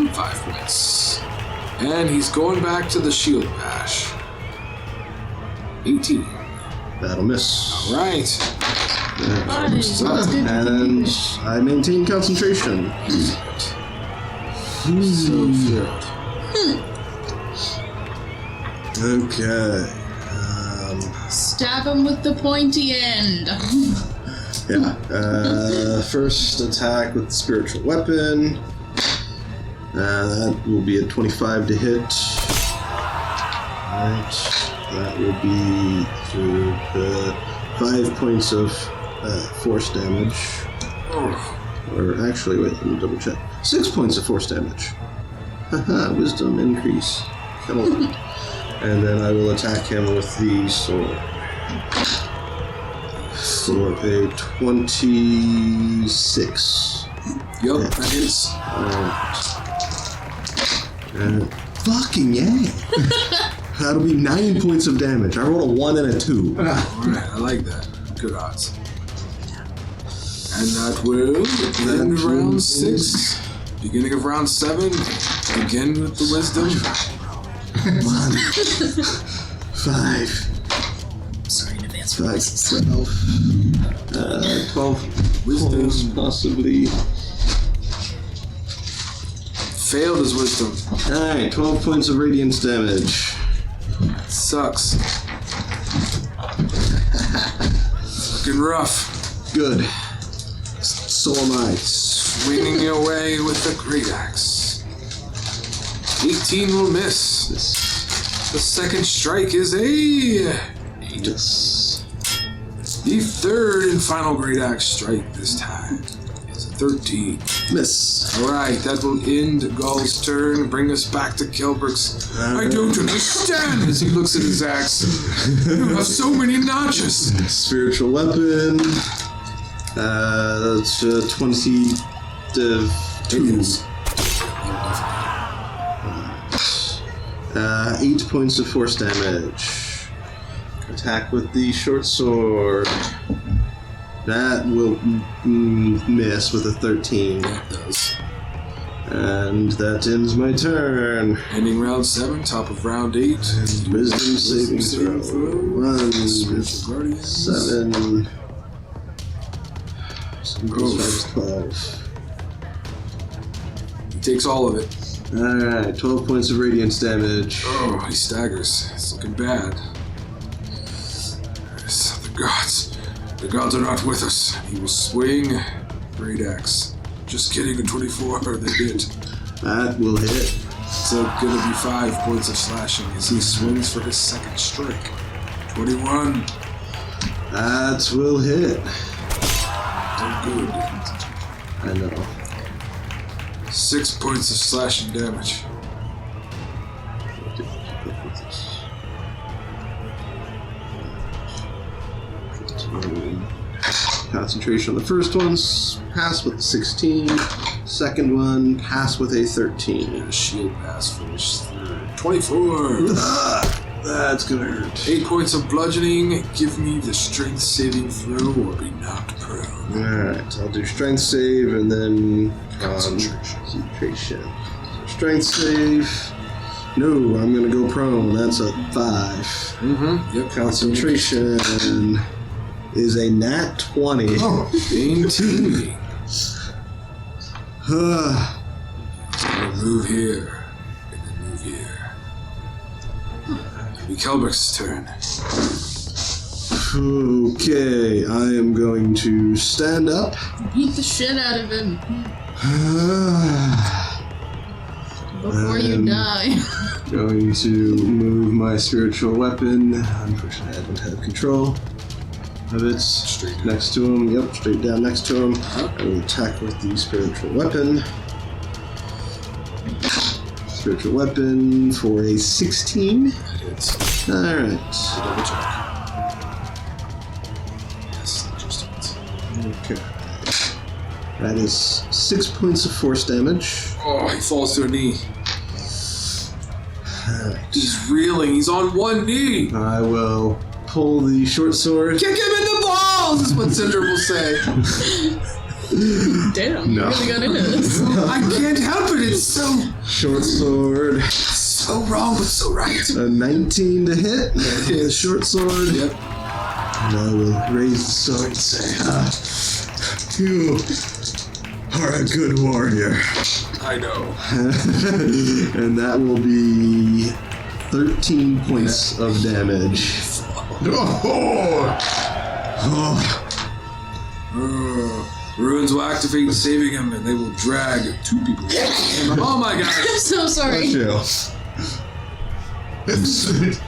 do 5 points. And he's going back to the shield bash. 18. That'll miss. Alright. And I maintain concentration. So filled. Okay. Stab him with the pointy end. Yeah. First attack with the spiritual weapon. That will be a 25 to hit. Alright. That will be 5 points of force damage. Or actually, wait, let me double check. 6 points of force damage. Haha, wisdom increase. Come on. And then I will attack him with the sword. For a 26. Yup, that hits. Fucking yay! That'll be 9 points of damage. I rolled a 1 and a 2. Alright, I like that. Good odds. And that will end round 6. Beginning of round 7. Again with the wisdom. 1, 5, Sorry in advance. 5, 12. Wisdom. Possibly. Failed his wisdom. Alright, 12 points of radiance damage. Sucks. Looking rough. Good. So am I. Swinging away with the great axe. 18 will miss. The second strike is a 8. Yes. The third and final great axe strike this time is a 13. Miss. Alright, that will end Gall's turn, bring us back to Kelbrix. I don't understand as he looks at his axe. You have so many notches. Spiritual weapon. That's 22. 8 points of force damage. Attack with the short sword. That will miss with a 13. That does. And that ends my turn. Ending round 7, top of round 8. Wisdom saving throw. 1, Spiritual Guardians. 7. 7 plus 5 is 12. He takes all of it. Alright, 12 points of radiance damage. Oh, he staggers. It's looking bad. Yes, the gods. The gods are not with us. He will swing. Great axe. Just kidding, a 24. They hit. That will hit. It's gonna be 5 points of slashing as he swings for his second strike. 21. That will hit. Oh, good. I know. 6 points of slashing damage. Concentration on the first one, pass with a 16. Second one, pass with a 13. A shield pass finish. 24. That's gonna hurt. 8 points of bludgeoning. Give me the strength saving throw or be knocked prone. Alright, I'll do strength save and then Concentration. Strength save. No, I'm gonna go prone. That's a 5. Yep. Concentration is a nat 20. Oh, dainty. I'll move here. And then move here. It'll be Kelbrix's turn. Okay, I am going to stand up. Beat the shit out of him before you die. Going to move my spiritual weapon. Unfortunately, I don't have control. of it. Straight Next to him. Yep, straight down next to him. I will attack with the spiritual weapon. Spiritual weapon for a 16. That hits. Alright. Double check. Yes, that just hits. Okay. That is 6 points of force damage. Oh, he falls to a knee. Alright. He's reeling. He's on one knee. I will pull the short sword. Kick him in the balls, is what Cinder will say. Damn, No. you really got into this. I can't help it. It's so Short sword. wrong, but so right. A 19 to hit. The short sword. Yep. And I will raise the sword and say, you are a good warrior. I know. And that will be 13 points of damage. Ruins will activate, saving him, and they will drag 2 people. Oh my god! I'm so sorry. Excellent.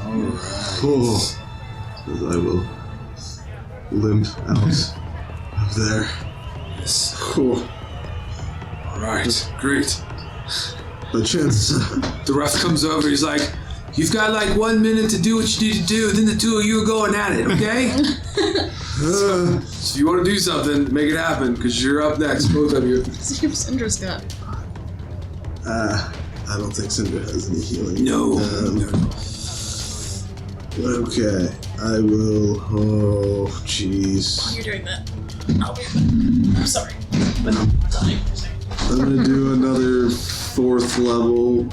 Alright. Cool. As I will limp out of there. Yes. Cool. Alright, great. The chance. The ref comes over, he's like, you've got like 1 minute to do what you need to do, then the 2 of you are going at it, okay? So if you want to do something, make it happen, because you're up next, both of you. See if Cinder's got. I don't think Cinder has any healing. No. Okay, I will. Oh, jeez. You're doing that. I'll be I'm sorry. But I'm dying. I'm gonna do another 4th level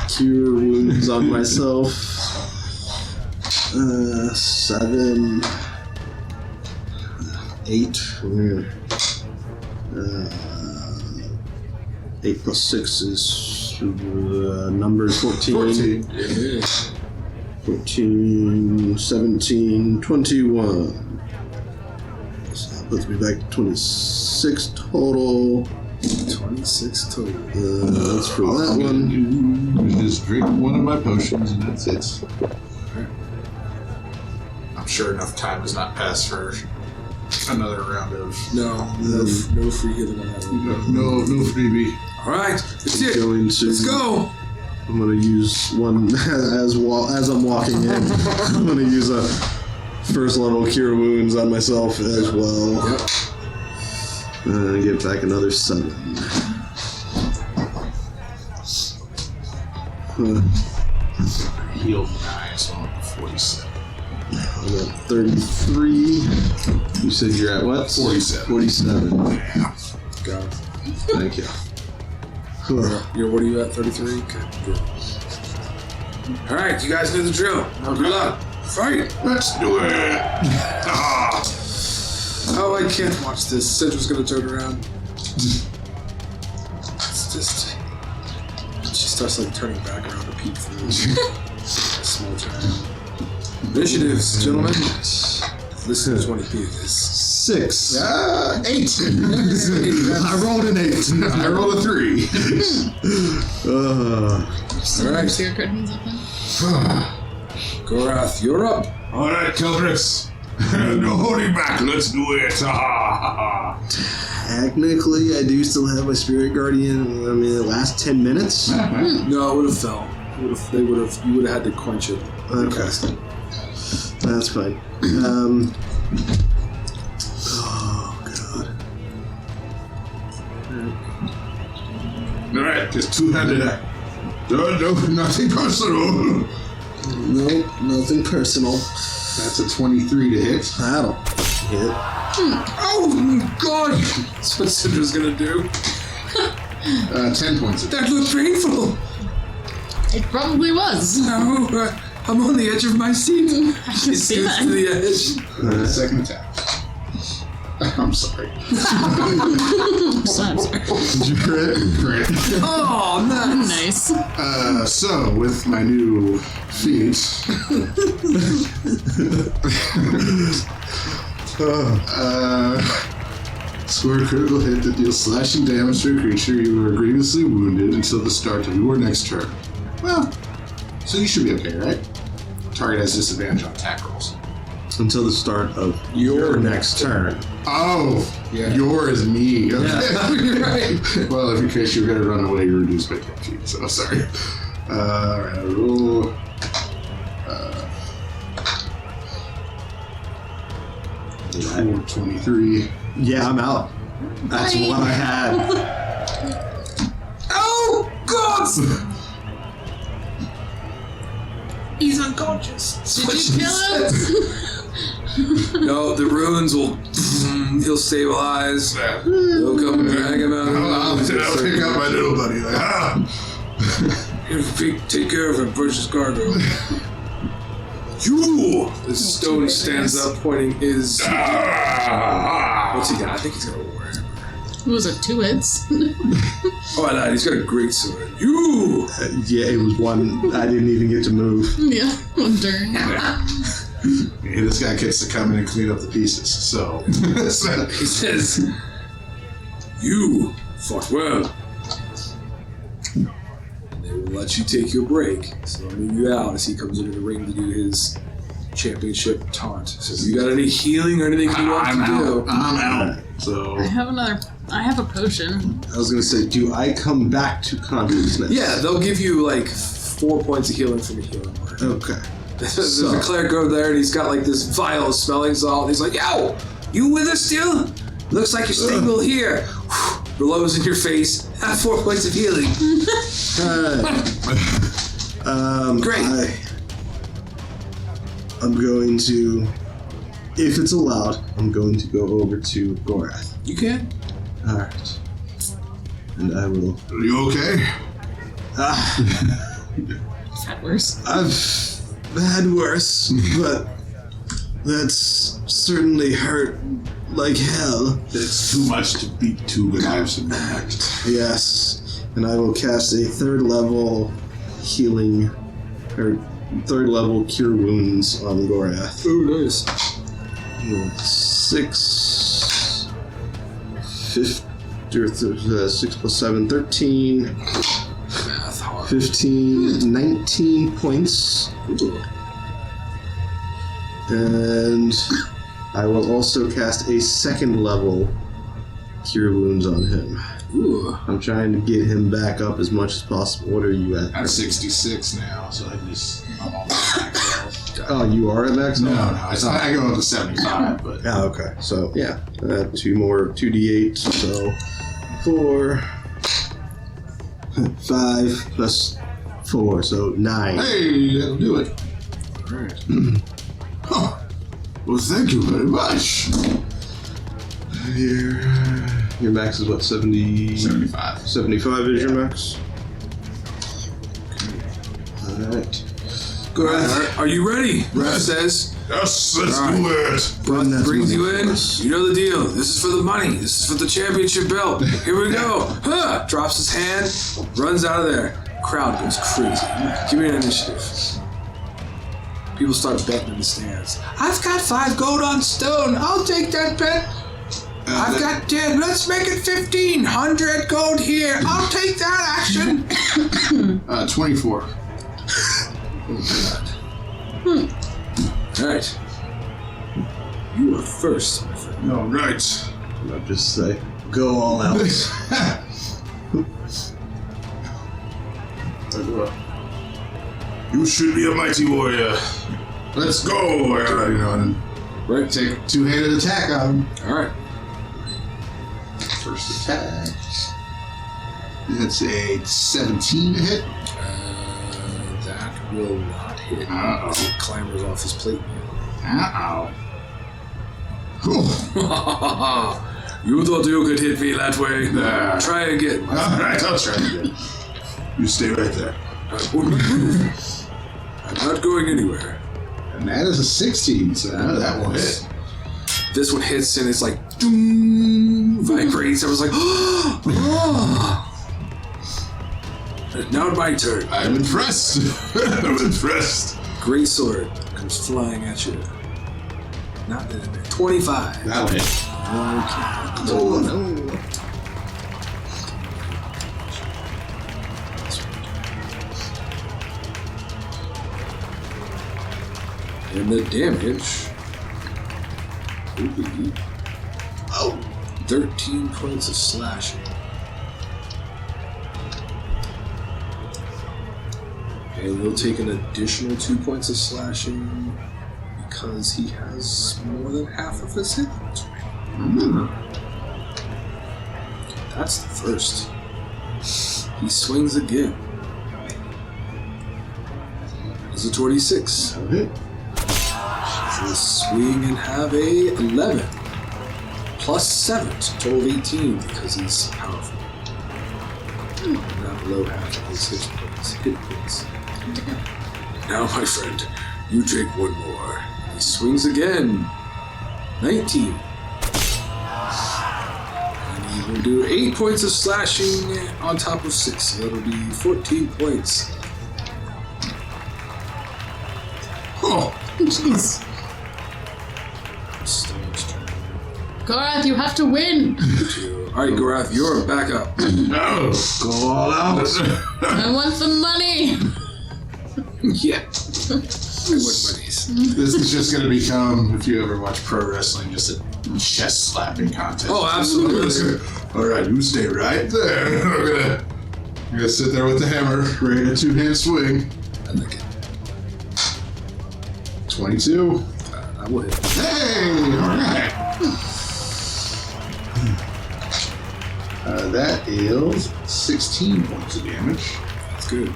cure wounds on myself. 7, 8. 8 plus 6 is number 14. 14, 17, 21. So that puts me back to 26 total. 26 total. That's for that one. You just drink one of my potions and that's it. I'm sure enough time has not passed for another round of No free healing on that one. no freebie. Alright, that's it. Let's go. I'm gonna use one as I'm walking in. I'm gonna use a 1st level cure wounds on myself as well. Yep. And get back another 7. Healed 9, so I'm at 47. I'm at 33. You said you're at what? 47. 47. Got it. Thank you. What are you at? 33? Okay, good. Alright, you guys know the drill. Now good luck. Fight! Let's do it! Oh, I can't watch this. Centra's gonna turn around. It's just... She starts like turning back around to peek through. Small child. Initiatives, gentlemen. Listen to 20p of this. 6. 8! I rolled an 8. I rolled a 3. Alright. See your curtains open? Gorath, you're up. Alright, Kelbrix. No holding back, let's do it. Technically, I do still have my spirit guardian. I mean, it lasts 10 minutes. No, it would have fell. You would have had to quench it. Okay. That's fine. Oh, God. Alright, just 2-handed act. No, nothing personal. Nope, nothing personal. That's a 23 to hit. That'll hit. Oh, God! That's what Cinder's gonna do. 10 points of That looked painful. It probably was. No, I'm on the edge of my seat. She see scoots that. to the edge. Second attack. I'm sorry. Sometimes. Did you crit? Great. Oh, nice. Nice. So, with my new feat, score a critical hit that deals slashing damage to a creature you are grievously wounded until the start of your next turn. Well, so you should be okay, right? Target has disadvantage on attack rolls. Until the start of your next turn. Oh, Yeah. your is me. Okay. Yeah, you're right. Well, if in case you're going to run away, you're reduced by 10 feet. So sorry. Alright, I roll. 23. Yeah, I'm out. That's Bye. what I had. Oh, God! He's unconscious. Did you kill him? No, the runes will. He'll stabilize. They'll come and drag him out. I'll pick up my little buddy. Like, Take care of him, precious cargo. You! The stone stands up, pointing his. What's he got? I think he's got a warhammer. Was it 2 hits? Oh, I lied. He's got a great sword. You! Yeah, it was one. I didn't even get to move. Yeah, one turn. Hey, this guy gets to come in and clean up the pieces. So, He says, "You fought well. They will let you take your break, so I'll move you out as he comes into the ring to do his championship taunt. So if you got any healing or anything you want to do, I'm out. So, I have a potion. I was gonna say, do I come back to consciousness? yeah, they'll give you like 4 points of healing from the healing word. Okay. There's a cleric over there, and he's got like this vial of smelling salt. He's like, "Yo, you with us still? Looks like you're stable here." Blows in your face. Have 4 points of healing. Great. I'm going to, if it's allowed, I'm going to go over to Gorath. You can. All right. And I will. are you okay? Had worse. I've had worse, but that's certainly hurt like hell. It's too much to beat 2 Goliaths in the back. Yes. And I will cast a 3rd level healing, or 3rd level cure wounds on Gorath. Ooh, nice. 6 plus 7, 13, Math hard. 15, 19 points. Ooh. And I will also cast a 2nd level cure wounds on him. Ooh. I'm trying to get him back up as much as possible. What are you at? I'm 66 now, so I'm almost max health. Oh, you are at max? No, I go up to 75, but Oh, okay. So, yeah. 2 more, 2d8. So, 4, 5 plus 4. So, 9. hey, that'll do it. Alright. Oh, well, thank you very much. Your max is what, 70? 75. 75 is your max? Alright. Gorath, are you ready? Wrath says. Yes, let's All do it. Wrath brings you in. You know the deal. This is for the money. This is for the championship belt. Here we go. Huh. Drops his hand, runs out of there. Crowd goes crazy. Give me an initiative. People start betting in the stands. I've got 5 gold on stone. I'll take that bet. I've got 10. Let's make it 15. 100 gold here. I'll take that action. 24. Oh, God. All right. You are first, my friend. All right. I'll just say, go all out. You should be a mighty warrior. Let's go. You know, and Right. take 2-handed attack on him. All right. First attack. That's a 17 to hit. That will not hit. Uh-oh. As he clambers off his plate. Uh-oh. Cool. You thought you could hit me that way? Nah. Try again. All right, I'll try again. You stay right there. I won't move. I'm not going anywhere. And that is a 16, so that won't hit. This one hits and it's like doom, vibrates. I was like, oh. Now my turn. I'm impressed. I'm impressed. Great sword comes flying at you. Not 25. That'll hit. Okay. Oh, no. And the damage will be 13 points of slashing. And he'll take an additional 2 points of slashing because he has more than half of his hit points remaining. That's the first. He swings again. It's a 26. Okay. He'll swing and have a 11. Plus 7, so total of 18 because he's powerful. Not below half of his hit points. Now, my friend, you take one more. He swings again. 19. And he will do 8 points of slashing on top of 6, so that'll be 14 points. Oh, Jeez. Stone's turn. Gorath, you have to win! Alright, Gorath, you're back up. no. Go all out. I want the money! Yeah. I want monies. This is just going to become, if you ever watch pro wrestling, just a chest slapping contest. Oh, absolutely. All right, you stay right there. I'm gonna sit there with the hammer, ready to two-hand swing. I like it. 22. I will hit. Hey, all right. That is 16 points of damage. That's good.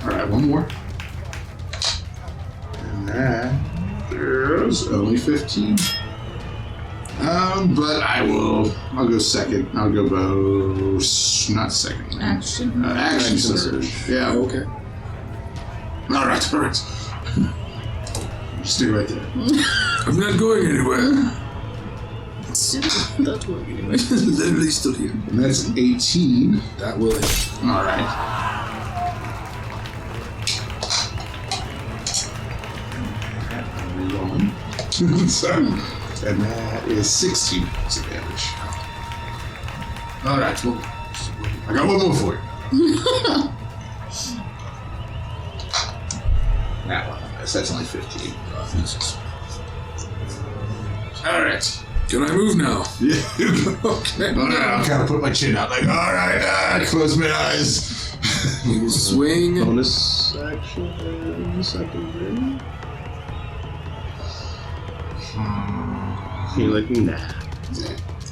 All right, one more. And that is only 15. But I'll go second. I'll go not second. Action. Action surge. Yeah. Okay. All right. Stay right there. I'm not going anywhere. That's working anyway. Literally still here. And that's 18. That will hit. All right. Rolling. And that is 16 points of damage. All right. Well, I got one more for you. That one. That's only 15. All right. Can I move now? Yeah. Okay. All right. I'll kind of put my chin out like, all right, close my eyes. He will swing. Bonus action, secondary. You're like, nah.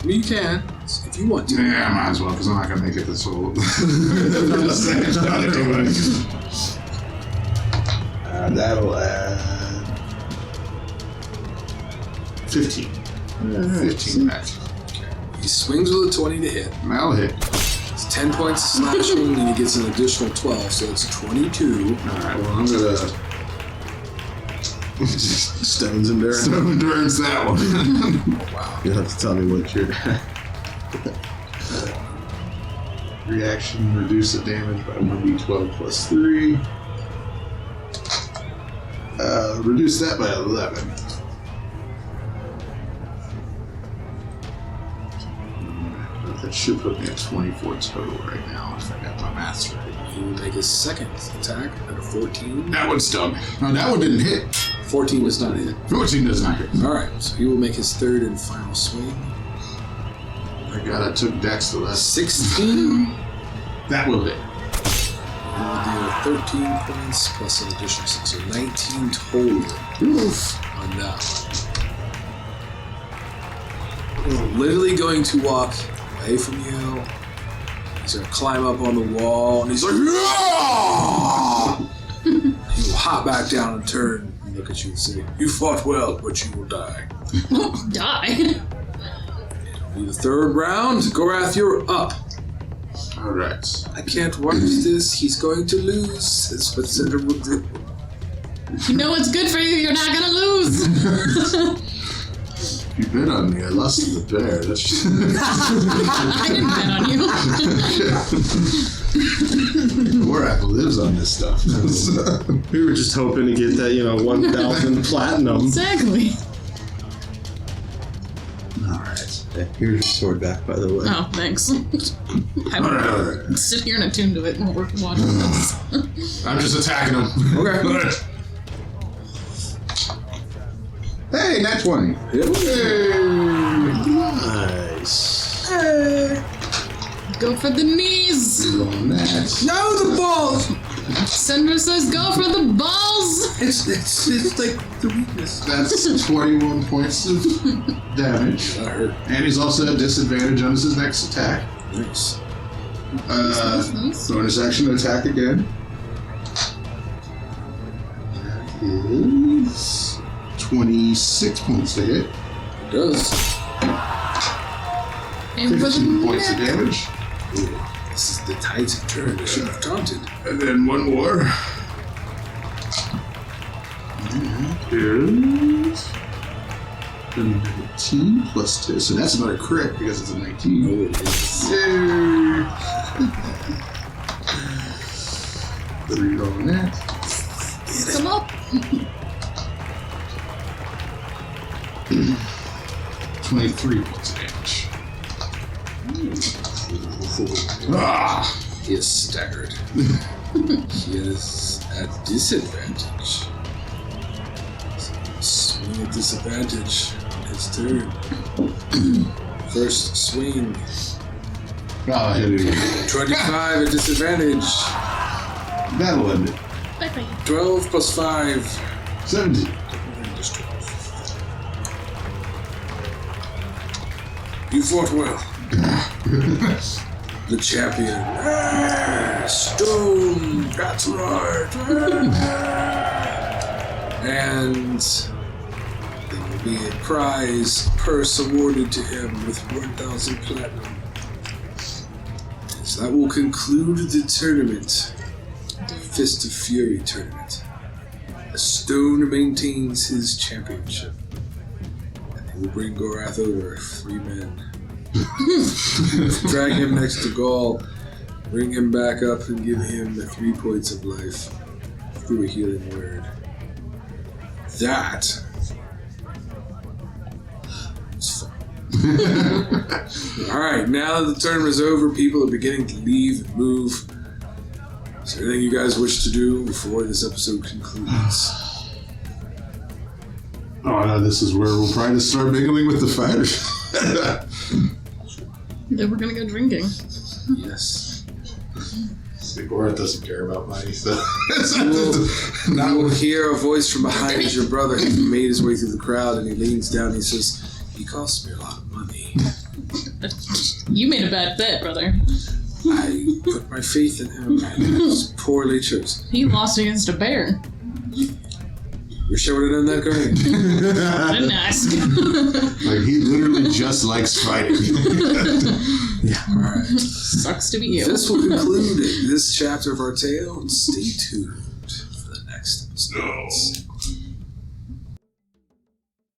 You can, if you want to. Yeah, I might as well, because I'm not going to make it this whole the second shot anyway. That'll add 15. 15 back. He swings with a 20 to hit. That'll hit. It's 10 points of slashing, and he gets an additional 12, so it's 22. Alright, well, I'm going to Stone's endurance. Stone endurance that one. Wow. You'll have to tell me what you're. Reaction, reduce the damage by 1d12 plus 3. Reduce that by 11. That should put me at 24 total right now, if I got my maths right. He will make his second attack at a 14. That one's done. No, that one didn't hit. 14 does not hit. 14 does not hit. Alright, so he will make his third and final swing. My god, I took Dex the last. 16. That will hit. He will do 13 points plus an additional 6, so 19 total. Oof. On that one. He's literally going to walk away from you. He's going to climb up on the wall, and he's like, yeah! He will hop back down and turn and look at you and say, you fought well, but you will die. Die? It'll be the third round. Gorath, you're up. Alright. I can't watch this. He's going to lose. That's what Cinder will do. You know what's good for you, you're not gonna lose! You bet on me. I lost to the bear. That's just... I didn't bet on you. Gorath lives on this stuff. We were just hoping to get that, 1,000 platinum. Exactly. Alright. Here's your sword back, by the way. Oh, thanks. I would sit here and attune to it while we're watching this. I'm just attacking him. Okay. Hey, nat 20. Nice. Go for the knees! Rolling that. No, the balls! Sandra says go for the balls! It's like the weakness. That's 21 points of damage. That hurt. And he's also at disadvantage on his next attack. Nice. Nice. Bonus action to attack again. That is 26 points to hit. It does. And for the 15 points of neck. damage. Ooh, this is the tides have turned. I should have taunted. And then one more. That is a 19 plus 2. So that's another crit because it's a 19. Oh, it is. Yay! 3 on that. Come up! 23 points of damage. Ah! He is staggered. He is at disadvantage. Swing at disadvantage on his turn. First swing. Ah, hit it again. 25 at disadvantage. That'll end it. Bye-bye. 12 plus 5. 17. Just 12. You fought well. The champion. Stone. That's right. And there will be a prize purse awarded to him with 1,000 platinum. So that will conclude the tournament. The Fist of Fury tournament. The Stone maintains his championship. And he will bring Gorath over, 3 men. Drag him next to Gaul, bring him back up and give him the 3 points of life through a healing word. That was fun. Alright, now that the tournament is over, people are beginning to leave and move. Is there anything you guys wish to do before this episode concludes? Oh no, this is where we'll probably start mingling with the fighters. Then we're gonna go drinking. Yes. See, Gorath doesn't care about money, so. You will hear a voice from behind as your brother has made his way through the crowd, and he leans down and he says, "He costs me a lot of money. You made a bad bet, brother. I put my faith in him, and it was poorly chosen. He lost against a bear. Wish I would have done that great." I didn't ask. Like, he literally just likes fighting. Alright. Sucks to be you. This will conclude this chapter of our tale. Stay tuned for the next episode.